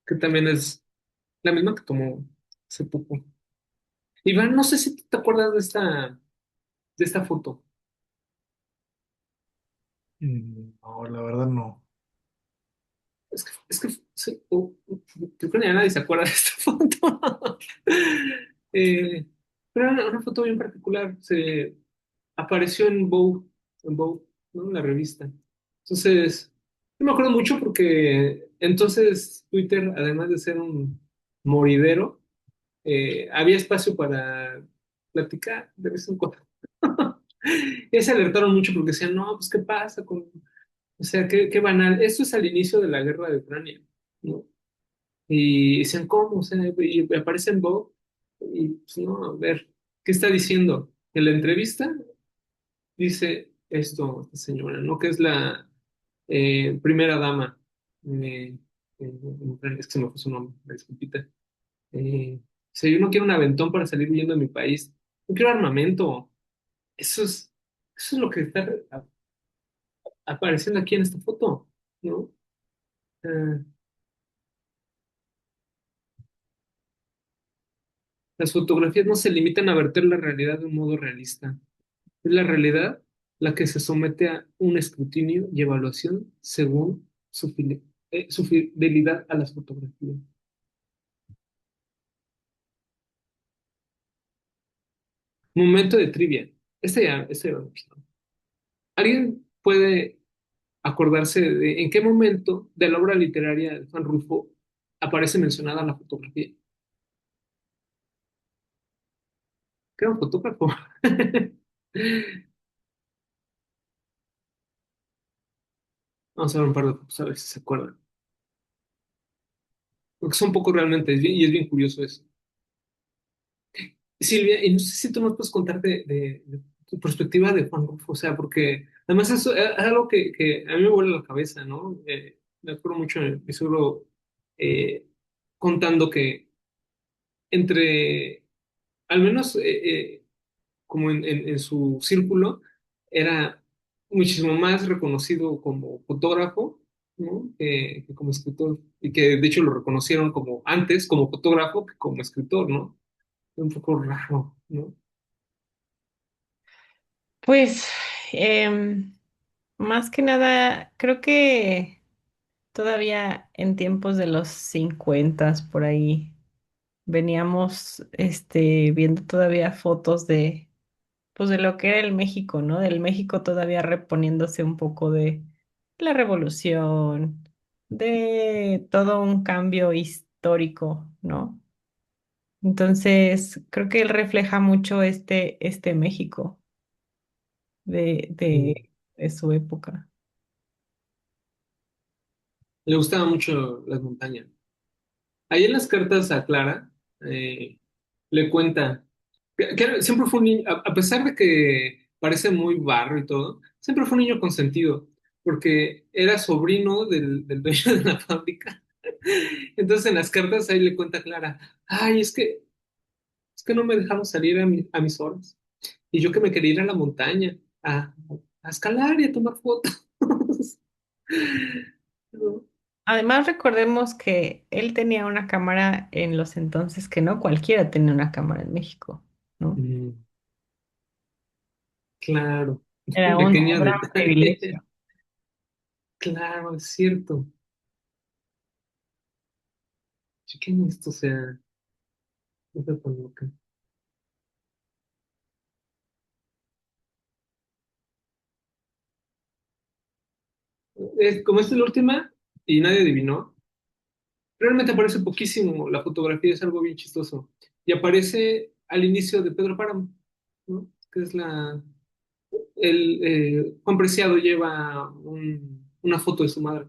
A: Que también es la misma que tomó hace poco. Iván, no sé si tú te acuerdas de esta foto.
C: No, la verdad no.
A: Es que sí, creo que ya nadie se acuerda de esta foto. Eh, pero era una foto bien particular. Se apareció en Vogue, ¿no? En la revista. Entonces, no me acuerdo mucho porque entonces Twitter, además de ser un moridero, había espacio para platicar de vez en cuando. Y se alertaron mucho porque decían, no, pues, ¿qué pasa con...? O sea, qué banal. Esto es al inicio de la guerra de Ucrania, ¿no? Y dicen, ¿cómo? O sea, y aparece en Vogue y, pues, no, a ver, ¿qué está diciendo? En la entrevista dice esto, esta señora, ¿no? Que es la primera dama. Es que se me fue su nombre, disculpita. O sea, yo no quiero un aventón para salir huyendo de mi país. No quiero armamento. Eso es lo que está apareciendo aquí en esta foto, ¿no? Eh, las fotografías no se limitan a verter la realidad de un modo realista. Es la realidad la que se somete a un escrutinio y evaluación según su fidelidad a las fotografías. Momento de trivia. Este ya me gustó. ¿Alguien puede acordarse de en qué momento de la obra literaria de Juan Rulfo aparece mencionada la fotografía? ¿Qué era un fotógrafo? Vamos a ver un par de fotos a ver si se acuerdan. porque son pocos realmente, y es bien curioso eso. Silvia, y no sé si tú nos puedes contar de tu perspectiva de Juan Rulfo, o sea, porque además eso es algo que a mí me vuela la cabeza, ¿no? Me acuerdo mucho de mi suegro eh, contando que entre, al menos como en su círculo, era muchísimo más reconocido como fotógrafo, ¿no? Que como escritor, y que de hecho lo reconocieron como antes como fotógrafo que como escritor, ¿no? Un poco raro, ¿no?
B: Pues, em, más que nada, creo que todavía en tiempos de los 50 por ahí veníamos viendo todavía fotos de, pues, de lo que era el México, ¿no? Del México todavía reponiéndose un poco de la revolución, de todo un cambio histórico, ¿no? Entonces, creo que él refleja mucho este México de,
A: Mm.
B: de, de su época.
A: Le gustaban mucho las montañas. Ahí en las cartas a Clara le cuenta que siempre fue un niño, a pesar de que parece muy barro y todo, siempre fue un niño consentido, porque era sobrino del dueño de la fábrica. Entonces en las cartas ahí le cuenta a Clara, ay, es que no me dejaron salir a mis horas. Y yo que me quería ir a la montaña, a escalar y a tomar fotos.
B: Además, recordemos que él tenía una cámara en los entonces que no cualquiera tenía una cámara en México, ¿no?
A: Mm, claro,
B: Era un
A: pequeño
B: gran
A: detalle.
B: privilegio.
A: Claro, es cierto. Chequen esto, o sea, no sé tan loca. Como esta es la última y nadie adivinó, realmente aparece poquísimo. La fotografía es algo bien chistoso. Y aparece al inicio de Pedro Páramo, ¿no? Que es Juan Preciado lleva una foto de su madre.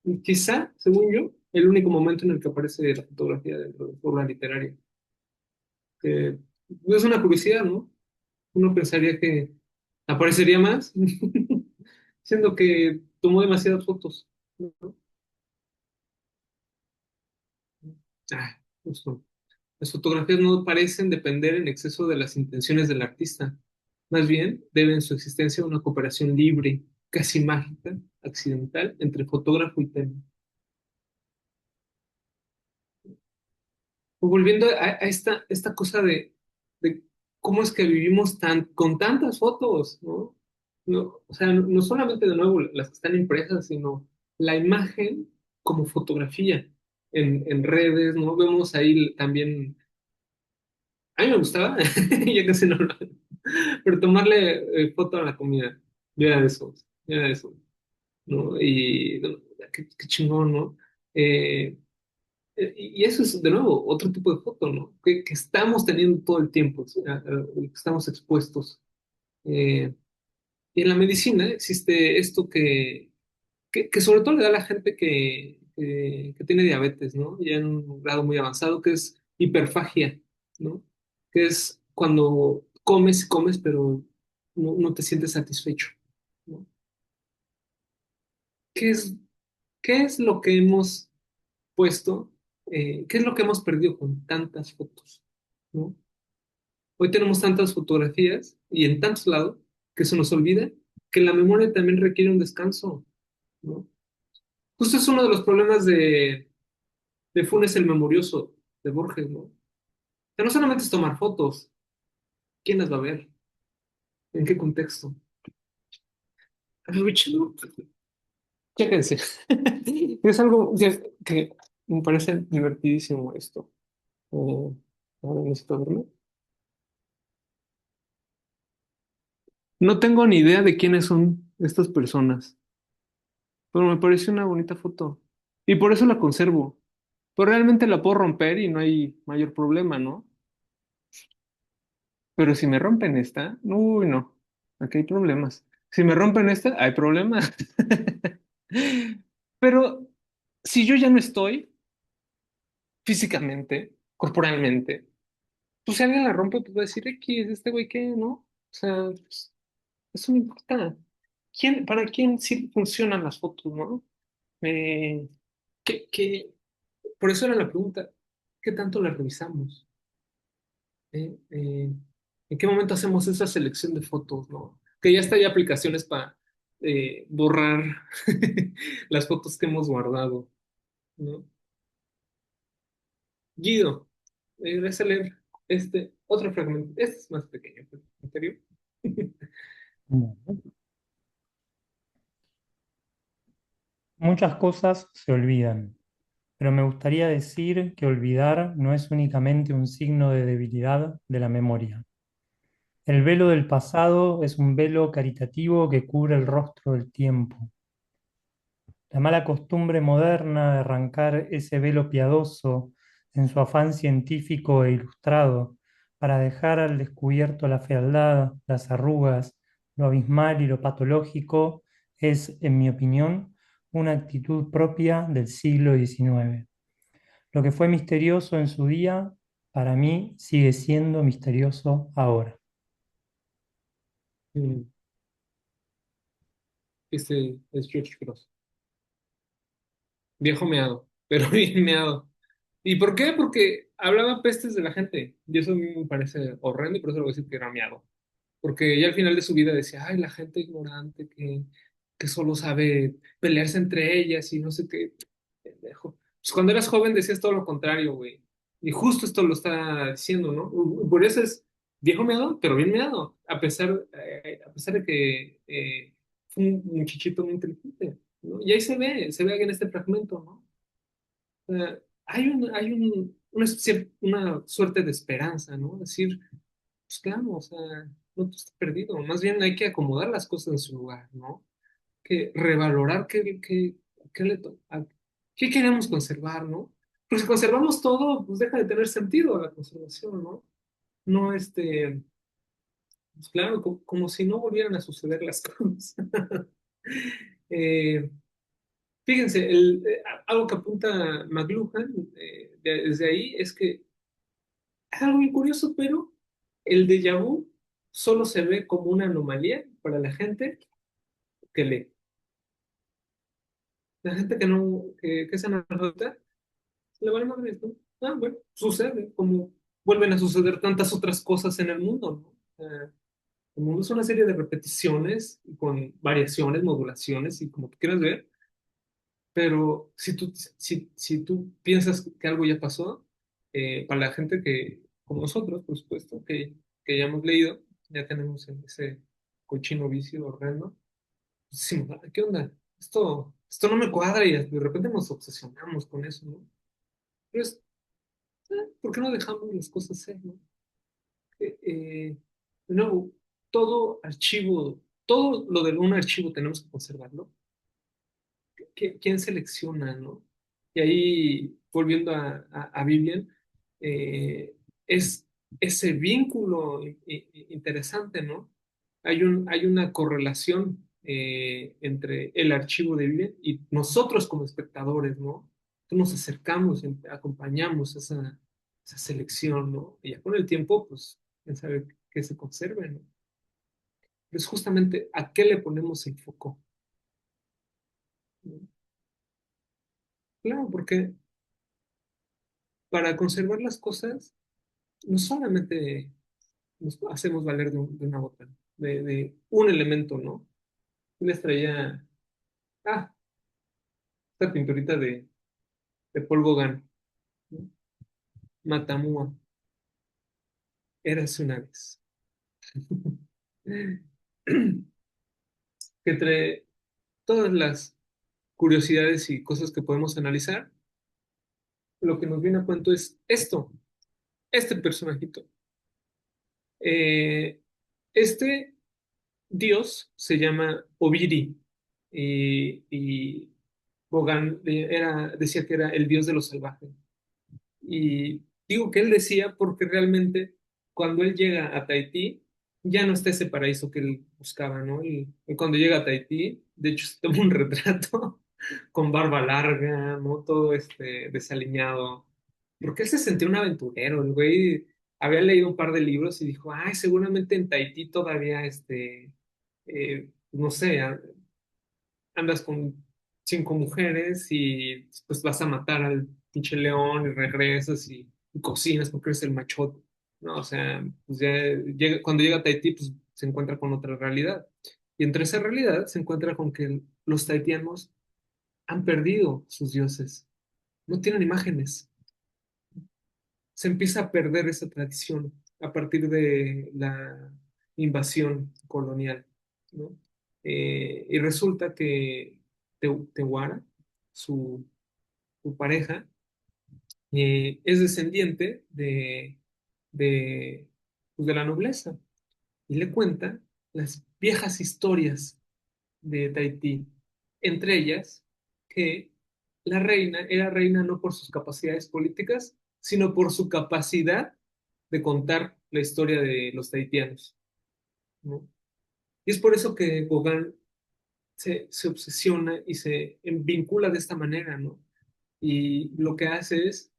A: Y quizá, según yo, el único momento en el que aparece la fotografía dentro de su obra literaria. Que es una curiosidad, ¿no? Uno pensaría que aparecería más, siendo que tomó demasiadas fotos, ¿no? Ah, justo. Las fotografías no parecen depender en exceso de las intenciones del artista. Más bien, deben su existencia a una cooperación libre, casi mágica, accidental, entre fotógrafo y tema. Volviendo a esta cosa de cómo es que vivimos con tantas fotos, ¿no? O sea, no solamente de nuevo las que están impresas, sino la imagen como fotografía en redes, ¿no? Vemos ahí también, a mí me gustaba, ya casi no lo hago, pero tomarle foto a la comida, yo era de eso, ¿no? Y no, qué chingón, ¿no? Eh, y eso es, de nuevo, otro tipo de foto, ¿no? Que estamos teniendo todo el tiempo, o sea, que estamos expuestos. Eh, y en la medicina existe esto que sobre todo le da a la gente que tiene diabetes, ¿no? Ya en un grado muy avanzado, que es hiperfagia, ¿no? Que es cuando comes y comes, pero no te sientes satisfecho, ¿no? ¿Qué es, qué es lo que hemos puesto? ¿Qué es lo que hemos perdido con tantas fotos? ¿No? Hoy tenemos tantas fotografías y en tantos lados que se nos olvida que la memoria también requiere un descanso, ¿no? Justo es uno de los problemas de Funes el Memorioso, de Borges, ¿no? Que no solamente es tomar fotos, ¿quién las va a ver? ¿En qué contexto? Aprovechando, chéquense. Es algo que me parece divertidísimo esto. Ahora necesito verlo. No tengo ni idea de quiénes son estas personas, pero me parece una bonita foto. Y por eso la conservo. Pero realmente la puedo romper y no hay mayor problema, ¿no? Pero si me rompen esta, uy, no. Aquí hay problemas. Si me rompen esta, hay problemas. Pero si yo ya no estoy, físicamente, corporalmente, pues si alguien la rompe, pues va a decir, X, este güey, ¿qué? ¿No? O sea, pues, eso no importa. ¿Para quién sí funcionan las fotos, no? Eh, ¿qué, qué- Por eso era la pregunta, ¿qué tanto la revisamos? ¿Eh? ¿En qué momento hacemos esa selección de fotos, no? Que ya está, hay aplicaciones para borrar las fotos que hemos guardado, ¿no? Guido, vas a leer este otro fragmento. Este es más pequeño, pero anterior.
F: Bueno, muchas cosas se olvidan, pero me gustaría decir que olvidar no es únicamente un signo de debilidad de la memoria. El velo del pasado es un velo caritativo que cubre el rostro del tiempo. La mala costumbre moderna de arrancar ese velo piadoso en su afán científico e ilustrado para dejar al descubierto la fealdad, las arrugas, lo abismal y lo patológico es, en mi opinión, una actitud propia del siglo XIX. Lo que fue misterioso en su día, para mí sigue siendo misterioso ahora.
A: Mm, Este es George Cross. Viejo meado, pero bien meado. ¿Y por qué? Porque hablaba pestes de la gente. Y eso a mí me parece horrendo y por eso le voy a decir que era meado. Porque ya al final de su vida decía, ay, la gente ignorante que solo sabe pelearse entre ellas y no sé qué. Pendejo. Pues cuando eras joven decías todo lo contrario, güey. Y justo esto lo está diciendo, ¿no? Por eso es viejo meado, pero bien meado. A pesar de que fue un muchachito muy inteligente, ¿no? Y ahí se ve en este fragmento, ¿no? Una suerte de esperanza, ¿no? Decir, pues claro, o sea, no te estás perdido, más bien hay que acomodar las cosas en su lugar, ¿no? Que revalorar qué queremos conservar, ¿no? Pues si conservamos todo, pues deja de tener sentido la conservación, ¿no? No, pues claro, como si no volvieran a suceder las cosas. Eh, Fíjense, algo que apunta McLuhan desde ahí es que es algo muy curioso, pero el déjà vu solo se ve como una anomalía para la gente que lee. La gente que no, que es analfabeta, le vale madre, ¿no? Ah, bueno, sucede, como vuelven a suceder tantas otras cosas en el mundo, ¿no? El mundo es una serie de repeticiones con variaciones, modulaciones y como tú quieras ver, pero si tú piensas que algo ya pasó, para la gente como nosotros, por supuesto, que ya hemos leído, ya tenemos ese cochino vicio horrendo, pues decimos, "Ah, ¿qué onda? Esto no me cuadra y de repente nos obsesionamos con eso, ¿no? Pero ¿por qué no dejamos las cosas ser, ¿no? De nuevo, todo lo de un archivo tenemos que conservarlo. ¿Quién selecciona, no? Y ahí, volviendo a Vivian, eh, es ese vínculo interesante, ¿no? Hay una correlación entre el archivo de Vivian y nosotros como espectadores, ¿no? Entonces nos acercamos, acompañamos esa selección, ¿no? Y ya con el tiempo, pues, quién sabe qué se conserve, ¿no? Pero es justamente a qué le ponemos el foco, ¿no? Claro, porque para conservar las cosas, no solamente nos hacemos valer de una bota, de un elemento, ¿no? Yo les traía, ah, esta pinturita de Paul Gauguin, ¿no? Matamua, érase una vez. Que entre todas las curiosidades y cosas que podemos analizar, lo que nos viene a cuento es este personajito. Eh, este dios se llama Ovidi y Gauguin decía que era el dios de los salvajes. Y digo que él decía porque realmente cuando él llega a Tahití, ya no está ese paraíso que él buscaba, ¿no? Y cuando llega a Tahití, de hecho, se toma un retrato con barba larga, ¿no? Todo desaliñado. porque él se sentía un aventurero. El güey había leído un par de libros y dijo, ay, seguramente en Tahití todavía, no sé, andas con 5 mujeres y pues vas a matar al pinche león y regresas y cocinas porque eres el machote. No, o sea, pues ya cuando llega a Tahití, pues se encuentra con otra realidad. Y entre esa realidad se encuentra con que los tahitianos han perdido sus dioses, no tienen imágenes. Se empieza a perder esa tradición a partir de la invasión colonial, ¿no? Y resulta que Tewara, su, su pareja, es descendiente de, pues, de la nobleza y le cuenta las viejas historias de Tahití, entre ellas que la reina era reina no por sus capacidades políticas, sino por su capacidad de contar la historia de los tahitianos, ¿no? Y es por eso que Gauguin se obsesiona y se vincula de esta manera, ¿no? Y lo que hace es,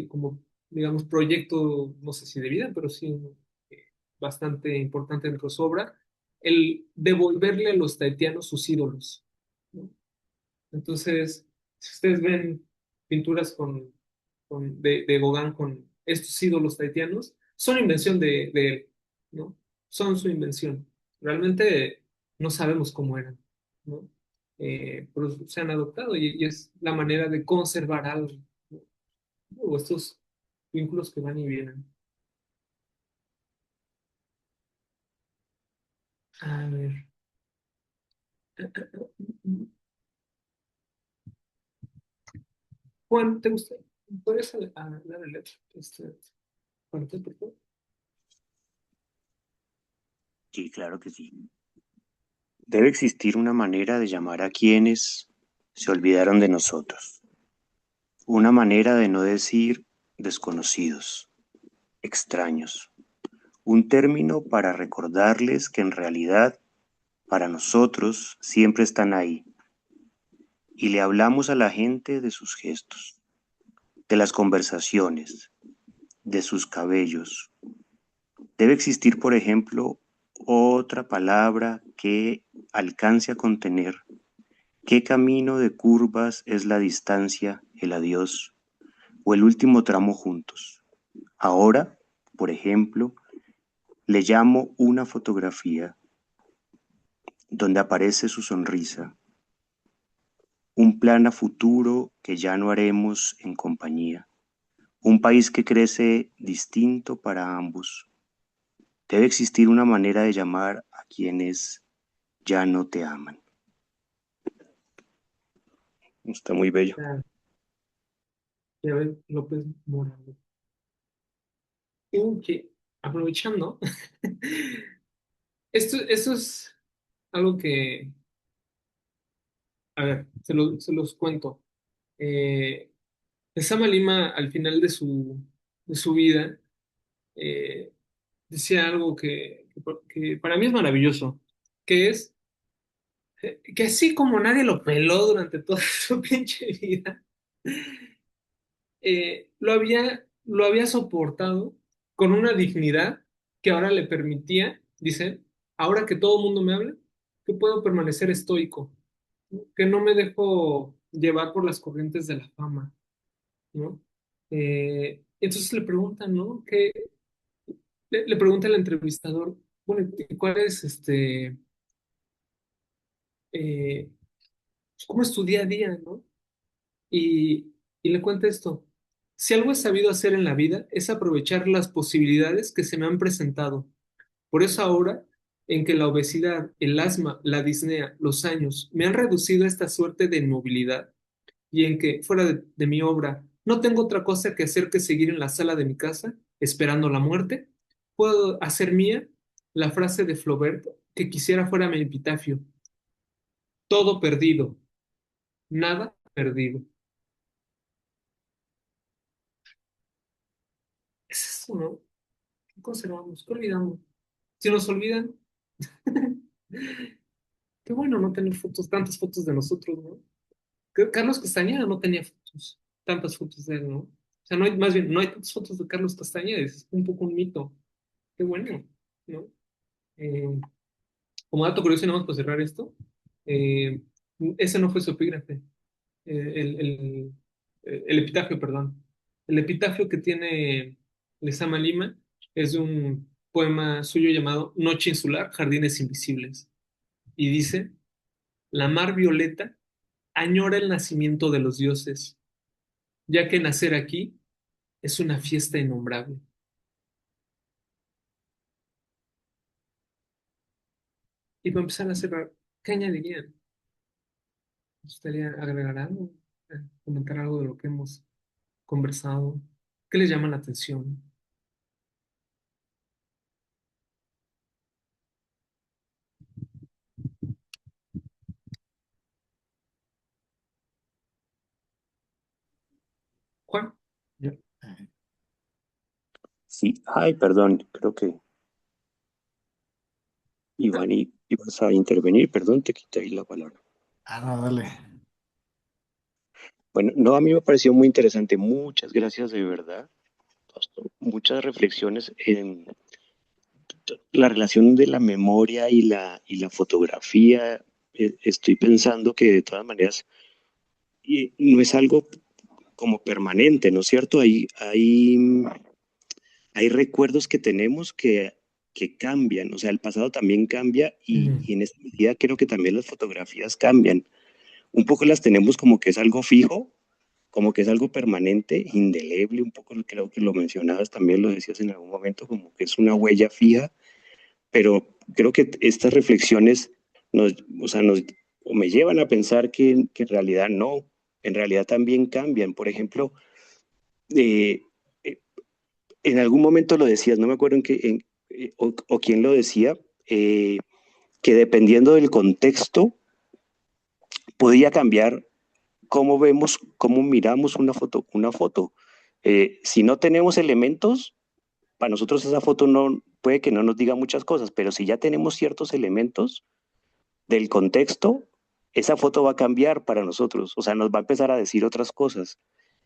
A: como, digamos, proyecto, no sé si de vida, pero sí eh, bastante importante en su obra, el devolverle a los tahitianos sus ídolos, ¿no? Entonces, si ustedes ven pinturas de Gauguin con estos ídolos tahitianos, son invención de él, ¿no? Son su invención. Realmente no sabemos cómo eran, ¿no? Pero se han adoptado y es la manera de conservar algo, ¿no? O estos vínculos que van y vienen. A ver. Juan, ¿te gusta? ¿Puedes dar el letra? Juan, por favor.
I: Sí, claro que sí. Debe existir una manera de llamar a quienes se olvidaron de nosotros. Una manera de no decir desconocidos, extraños. Un término para recordarles que en realidad para nosotros siempre están ahí. Y le hablamos a la gente de sus gestos, de las conversaciones, de sus cabellos. Debe existir, por ejemplo, otra palabra que alcance a contener qué camino de curvas es la distancia, el adiós o el último tramo juntos. Ahora, por ejemplo, le llamo una fotografía donde aparece su sonrisa, un plan a futuro que ya no haremos en compañía, un país que crece distinto para ambos. Debe existir una manera de llamar a quienes ya no te aman. Está muy bello.
A: Ya ves, López Morales. Tengo que, aprovechando, esto es algo que, a ver, se los cuento. Eh, Sama Lima, al final de su vida, eh, decía algo que para mí es maravilloso, que es que así como nadie lo peló durante toda su pinche vida, lo había soportado con una dignidad que ahora le permitía, dice, ahora que todo el mundo me habla, que puedo permanecer estoico, ¿no? Que no me dejo llevar por las corrientes de la fama, ¿no? Entonces le preguntan, ¿no? Le pregunta el entrevistador, bueno, ¿y ¿cuál es eh, cómo es tu día a día, ¿no? Y le cuenta esto. Si algo he sabido hacer en la vida es aprovechar las posibilidades que se me han presentado. Por eso ahora, en que la obesidad, el asma, la disnea, los años me han reducido a esta suerte de inmovilidad y en que, fuera de mi obra, no tengo otra cosa que hacer que seguir en la sala de mi casa, esperando la muerte, puedo hacer mía la frase de Flaubert que quisiera fuera mi epitafio. Todo perdido, nada perdido. Es eso, ¿no? ¿Qué conservamos? ¿Qué olvidamos? Si nos olvidan, qué bueno no tener fotos, tantas fotos de nosotros, ¿no? Carlos Castañeda no tenía fotos, tantas fotos de él, ¿no? sea, no hay, más bien, no hay tantas fotos de Carlos Castañeda, es un poco un mito. Qué bueno, ¿no? Eh, Como dato curioso, y nada más para cerrar esto, eh, ese no fue su epígrafe, el epitafio, perdón. El epitafio que tiene Lezama Lima es de un poema suyo llamado Noche insular, Jardines invisibles. Y dice, la mar violeta añora el nacimiento de los dioses, ya que nacer aquí es una fiesta innombrable. Y para empezar a cerrar, ¿qué añadirían? ¿Me gustaría agregar algo? Comentar algo de lo que hemos conversado. ¿Qué les llama la atención? Juan,
C: Yo-
I: Sí, ay, perdón, creo que Iván, ibas a intervenir, perdón, te quité ahí la palabra.
C: no, dale.
I: Bueno, no, a mí me pareció muy interesante, muchas gracias de verdad. Pastor. Muchas reflexiones en la relación de la memoria y la fotografía. Estoy pensando que de todas maneras no es algo como permanente, ¿no es cierto? Hay recuerdos que tenemos que cambian, o sea, el pasado también cambia y en esta medida creo que también las fotografías cambian. Un poco las tenemos como que es algo fijo, como que es algo permanente, indeleble, un poco creo que lo mencionabas también, lo decías en algún momento, como que es una huella fija, pero creo que estas reflexiones nos, o sea, o me llevan a pensar que en realidad no, en realidad también cambian. Por ejemplo, eh, eh, en algún momento lo decías, no me acuerdo o quién lo decía, eh, que dependiendo del contexto podía cambiar cómo vemos, cómo miramos una foto, una foto. Si no tenemos elementos, para nosotros esa foto no puede que no nos diga muchas cosas, pero si ya tenemos ciertos elementos del contexto, esa foto va a cambiar para nosotros, o sea, nos va a empezar a decir otras cosas.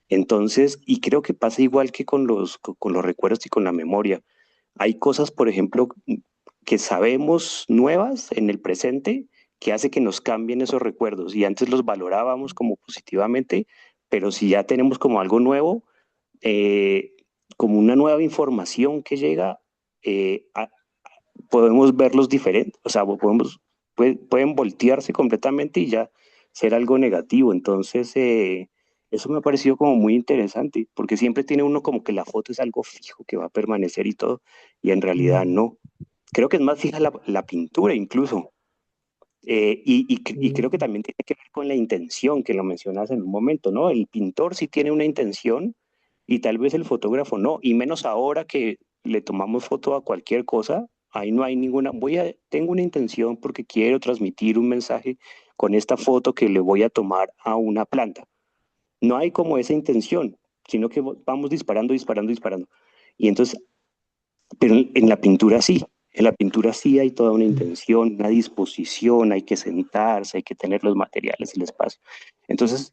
I: Entonces, y creo que pasa igual que con los recuerdos y con la memoria. Hay cosas, por ejemplo, que sabemos nuevas en el presente que hace que nos cambien esos recuerdos y antes los valorábamos como positivamente, pero si ya tenemos como algo nuevo, eh, como una nueva información que llega, eh, a- podemos verlos diferentes, o sea, pueden voltearse completamente y ya ser algo negativo. Entonces, eso me ha parecido como muy interesante, porque siempre tiene uno como que la foto es algo fijo que va a permanecer y todo, y en realidad no. Creo que es más fija la pintura incluso. Y creo que también tiene que ver con la intención que lo mencionas en un momento, ¿no? El pintor sí tiene una intención y tal vez el fotógrafo no, y menos ahora que le tomamos foto a cualquier cosa, ahí no hay ninguna, tengo una intención porque quiero transmitir un mensaje con esta foto que le voy a tomar a una planta. No hay como esa intención, sino que vamos disparando, disparando, disparando. Y entonces pero en la pintura sí, en la pintura sí hay toda una intención, una disposición, hay que sentarse, hay que tener los materiales, el espacio. Entonces,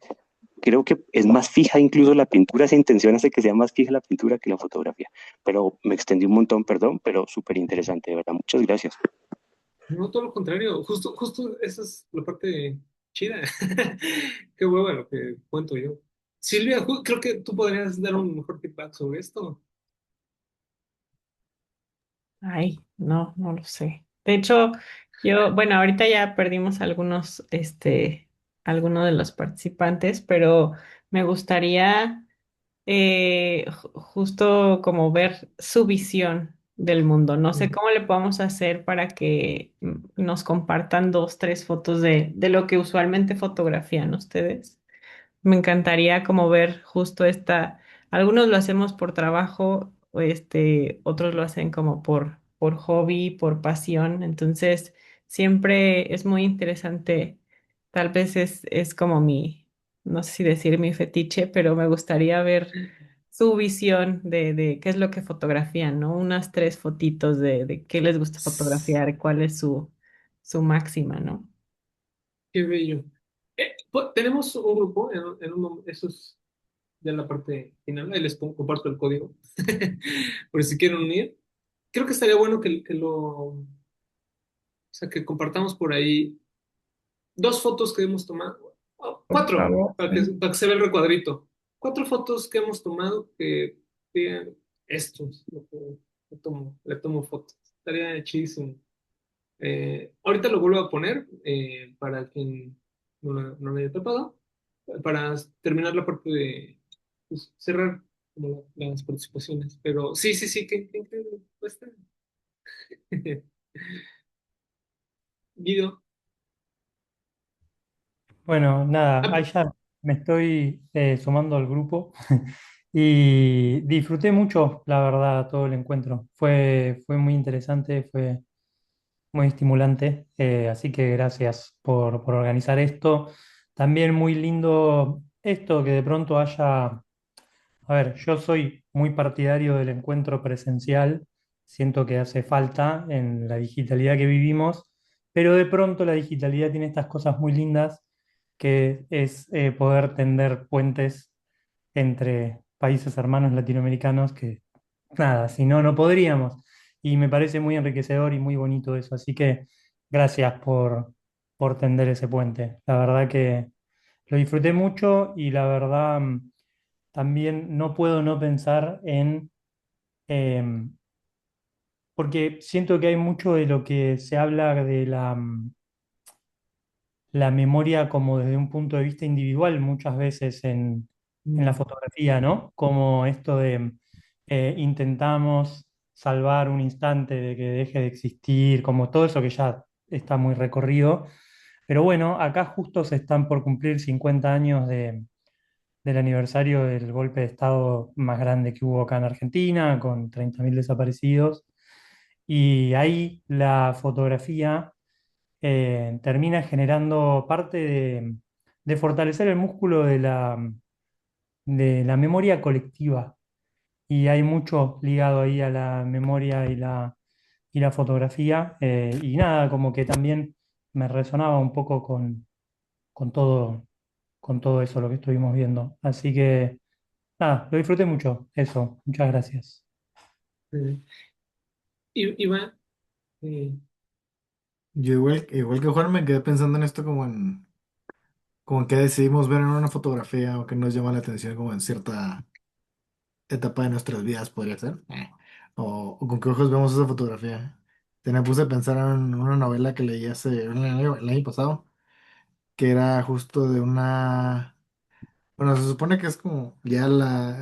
I: creo que es más fija incluso la pintura, esa intención hace que sea más fija la pintura que la fotografía. Pero me extendí un montón, perdón, pero súper interesante, de verdad. Muchas gracias.
A: no, todo lo contrario, justo esa es la parte chida. Qué hueva lo que cuento yo. Silvia, creo que tú podrías dar un mejor feedback sobre esto.
B: Ay, no, no lo sé. De hecho, yo, bueno, ahorita ya perdimos algunos de los participantes, pero me gustaría justo como ver su visión del mundo. No sé cómo le podemos hacer para que nos compartan dos, tres fotos de lo que usualmente fotografían ustedes. Me encantaría como ver justo algunos lo hacemos por trabajo, o otros lo hacen como por hobby, por pasión. Entonces, siempre es muy interesante. Tal vez es como no sé si decir mi fetiche, pero me gustaría ver su visión de qué es lo que fotografían, ¿no? Unas tres fotitos de qué les gusta fotografiar, cuál es su máxima, ¿no?
A: Qué bello. Tenemos un grupo, esos ya en la parte final, ahí comparto el código, por si quieren unir. Creo que estaría bueno o sea, que compartamos por ahí dos fotos que hemos tomado,
F: Por
A: cuatro,
F: favor, sí.
A: para que se vea el recuadrito. Cuatro fotos que hemos tomado que digan, esto es lo que le tomo fotos. Estaría chidísimo. Ahorita lo vuelvo a poner para quien no lo haya tapado, para terminar la parte de pues, cerrar como las participaciones. Pero sí, sí, sí, qué increíble. Guido.
F: Bueno, nada,
A: Ah,
F: ahí ya me estoy sumando al grupo y disfruté mucho, la verdad, todo el encuentro. Fue muy interesante, fue muy estimulante, así que gracias por organizar esto. También muy lindo esto que de pronto haya. A ver, yo soy muy partidario del encuentro presencial, siento que hace falta en la digitalidad que vivimos, pero de pronto la digitalidad tiene estas cosas muy lindas que es poder tender puentes entre países hermanos latinoamericanos que, nada, si no, no podríamos. Y me parece muy enriquecedor y muy bonito eso, así que gracias por tender ese puente. La verdad que lo disfruté mucho y la verdad también no puedo no pensar en, porque siento que hay mucho de lo que se habla de la memoria como desde un punto de vista individual, muchas veces en la
A: mm,
F: fotografía, ¿no? Como esto de intentamos salvar un instante de que deje de existir, como todo eso que ya está muy recorrido. Pero bueno, acá justo se están por cumplir 50 años del aniversario del golpe de Estado más grande que hubo acá en Argentina, con 30.000 desaparecidos. Y ahí la fotografía termina generando parte de fortalecer el músculo de la memoria colectiva. Y hay mucho ligado ahí a la memoria y la fotografía. Y nada, como que también me resonaba un poco con todo, con todo eso, lo que estuvimos viendo. Así que nada, lo disfruté mucho, eso. Muchas gracias.
A: mm. Iván, eh,
C: Yo igual que Juan me quedé pensando en esto como en qué decidimos ver en una fotografía o que nos llama la atención como en cierta etapa de nuestras vidas podría ser. O con qué ojos vemos esa fotografía. Me puse a pensar en una novela que leí el año pasado, que era justo de una. Bueno, se supone que es como ya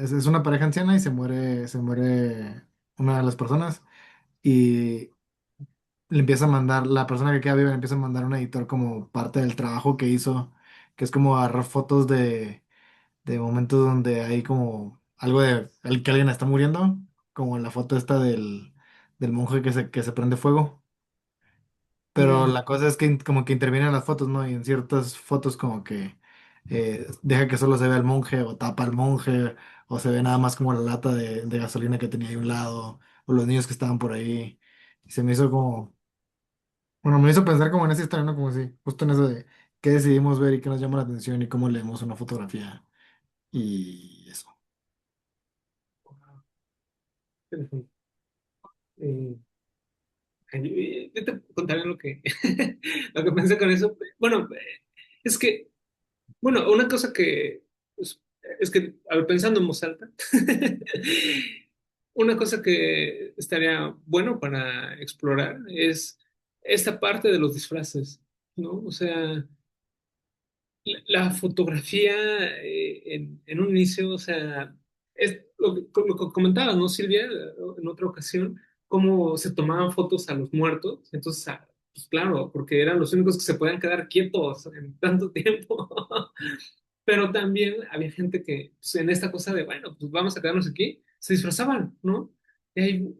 C: es una pareja anciana y se muere una de las personas y le empieza a mandar, la persona que queda viva le empieza a mandar a un editor como parte del trabajo que hizo, que es como agarrar fotos de momentos donde hay como algo que alguien está muriendo, como en la foto esta del monje que se prende fuego. Pero
A: mm,
C: la cosa es que como que intervienen las fotos, ¿no? Y en ciertas fotos como que deja que solo se vea el monje o tapa al monje o se ve nada más como la lata de gasolina que tenía ahí a un lado o los niños que estaban por ahí. Y se me hizo como, bueno, me hizo pensar como en esa historia, ¿no? Como si, justo en eso de qué decidimos ver y qué nos llama la atención y cómo leemos una fotografía y eso.
A: eh, yo te contaré lo que, lo que pensé con eso. Bueno, es que, bueno, una cosa que, pues, es que, a ver, pensando en voz alta, una cosa que estaría bueno para explorar es esta parte de los disfraces, ¿no? O sea, la fotografía en un inicio, o sea, es lo que comentabas, ¿no, Silvia? En otra ocasión, cómo se tomaban fotos a los muertos. Entonces, pues claro, porque eran los únicos que se podían quedar quietos en tanto tiempo. Pero también había gente que, pues, en esta cosa de, bueno, pues vamos a quedarnos aquí, se disfrazaban, ¿no? Y hay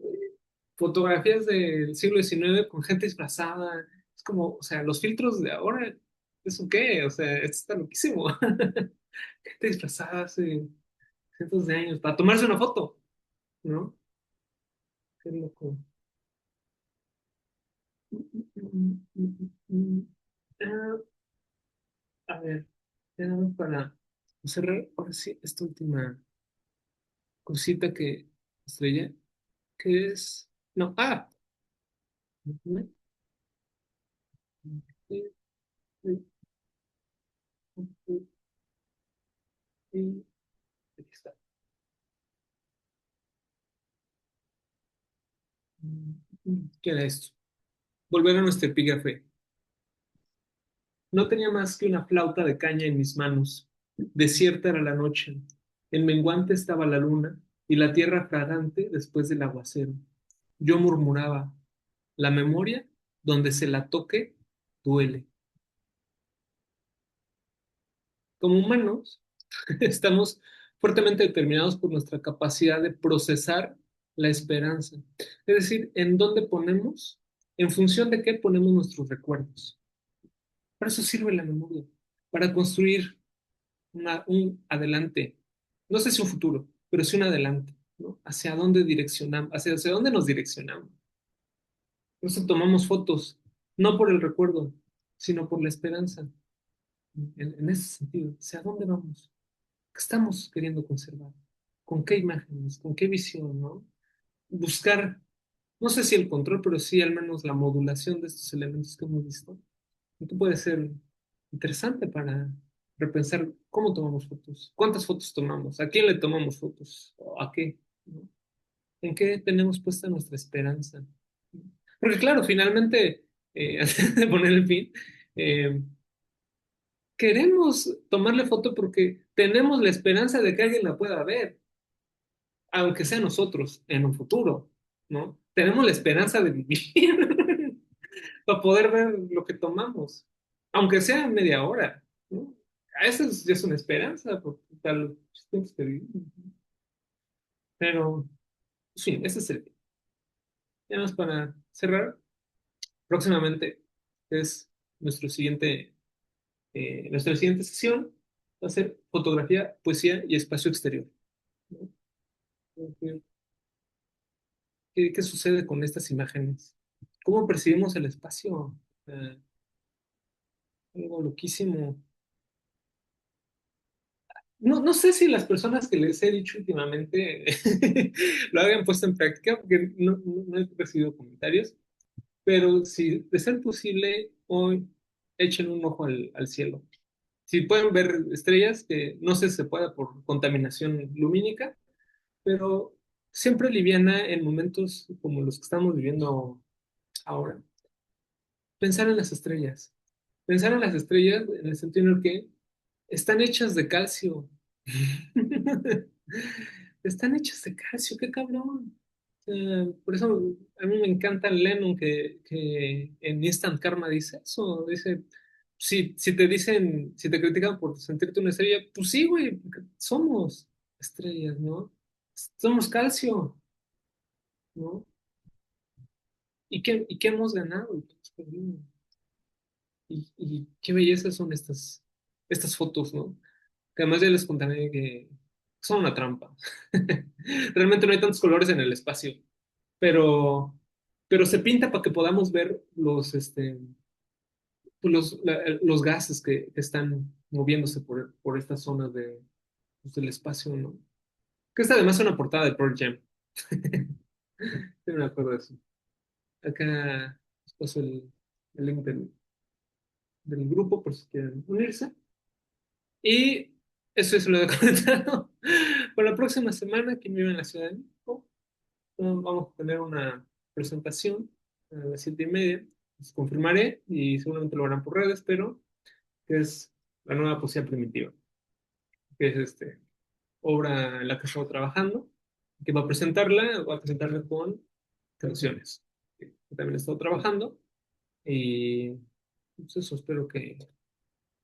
A: fotografías del siglo XIX con gente disfrazada. Es como, o sea, los filtros de ahora, ¿eso qué? O sea, esto está loquísimo. Gente disfrazada hace cientos de años para tomarse una foto, ¿no? Qué loco. Ah, a ver, ya nada más para cerrar ahora sí esta última cosita que estrella, que es, no, aquí está. ¿Qué era esto? Volver a nuestro epígrafe. No tenía más que una flauta de caña en mis manos. Desierta era la noche. En menguante estaba la luna y la tierra fragante después del aguacero. Yo murmuraba, la memoria, donde se la toque, duele. Como humanos, estamos fuertemente determinados por nuestra capacidad de procesar la esperanza. Es decir, en dónde ponemos, en función de qué ponemos nuestros recuerdos. Para eso sirve la memoria, para construir un adelante. No sé si un futuro, pero sí un adelante, ¿no? Hacia dónde direccionamos, hacia dónde nos direccionamos. Por eso tomamos fotos, no por el recuerdo, sino por la esperanza. En ese sentido, ¿hacia dónde vamos? ¿Qué estamos queriendo conservar? ¿Con qué imágenes? ¿Con qué visión? ¿No? Buscar, no sé si el control, pero sí al menos la modulación de estos elementos que hemos visto. Esto puede ser interesante para repensar cómo tomamos fotos, cuántas fotos tomamos, a quién le tomamos fotos, o a qué, ¿no? ¿En qué tenemos puesta nuestra esperanza? Porque claro, finalmente, antes de poner el fin, eh, queremos tomarle foto porque tenemos la esperanza de que alguien la pueda ver, aunque sea nosotros en un futuro, ¿no? Tenemos la esperanza de vivir para poder ver lo que tomamos, aunque sea media hora, ¿no? Eso ya es una esperanza, porque tal los tiempos que vivimos. Pero, sí, ese es el. Ya más para cerrar, próximamente es nuestro siguiente, nuestra siguiente sesión, va a ser fotografía, poesía y espacio exterior, ¿no? ¿Qué sucede con estas imágenes? ¿Cómo percibimos el espacio? Eh, Algo loquísimo. No, no sé si las personas que les he dicho últimamente lo hayan puesto en práctica, porque no he recibido comentarios, pero si de ser posible, hoy echen un ojo al cielo. Si pueden ver estrellas, que no sé si se pueda por contaminación lumínica, pero siempre liviana en momentos como los que estamos viviendo ahora. Pensar en las estrellas. Pensar en las estrellas en el sentido en el que están hechas de calcio. Están hechas de calcio, qué cabrón. Por eso a mí me encanta Lennon que en Instant Karma dice eso. Dice, si te dicen, si te critican por sentirte una estrella, pues sí, güey, porque somos estrellas, ¿no? Somos calcio, ¿no? ¿Y qué hemos ganado? ¿Y qué hemos perdido? Y qué bellezas son estas fotos, ¿no? Que además ya les contaré que son una trampa. Realmente no hay tantos colores en el espacio, pero, pero se pinta para que podamos ver pues los gases que están moviéndose por estas zonas pues, del espacio, ¿no? Que esta además es una portada de Pearl Jam. Sí, me acuerdo de eso. Acá les paso el link del grupo por si quieren unirse. Y eso es lo he comentado. Para la próxima semana, que vive en la Ciudad de México, vamos a tener una presentación a las 7:30. Les confirmaré y seguramente lo harán por redes, pero que es la nueva poesía primitiva, que es obra en la que estoy trabajando, que va a presentarla con canciones, que también he estado trabajando y pues eso, espero que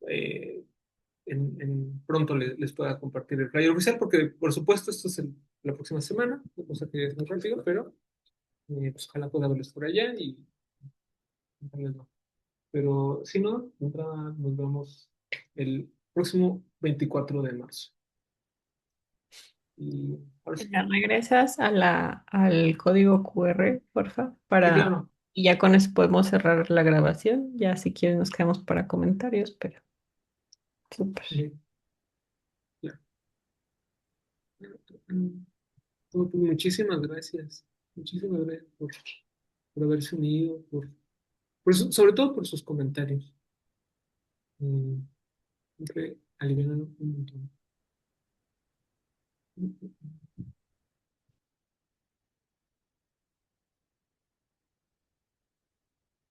A: eh, pronto les pueda compartir el flyer oficial, porque por supuesto esto es la próxima semana, una cosa que es muy rápido, pero pues, ojalá pueda verles por allá y tal vez no. Pero si no, de entrada nos vemos el próximo 24 de marzo. Y ahora sí,
B: Ya regresas al código QR, porfa,
A: sí,
B: para,
A: claro.
B: y ya con eso podemos cerrar la grabación. Ya si quieren nos quedamos para comentarios, pero súper.
A: Sí. Pues, muchísimas gracias. Muchísimas gracias por haberse unido, sobre todo por sus comentarios. Mm, Creo que alivianan un montón.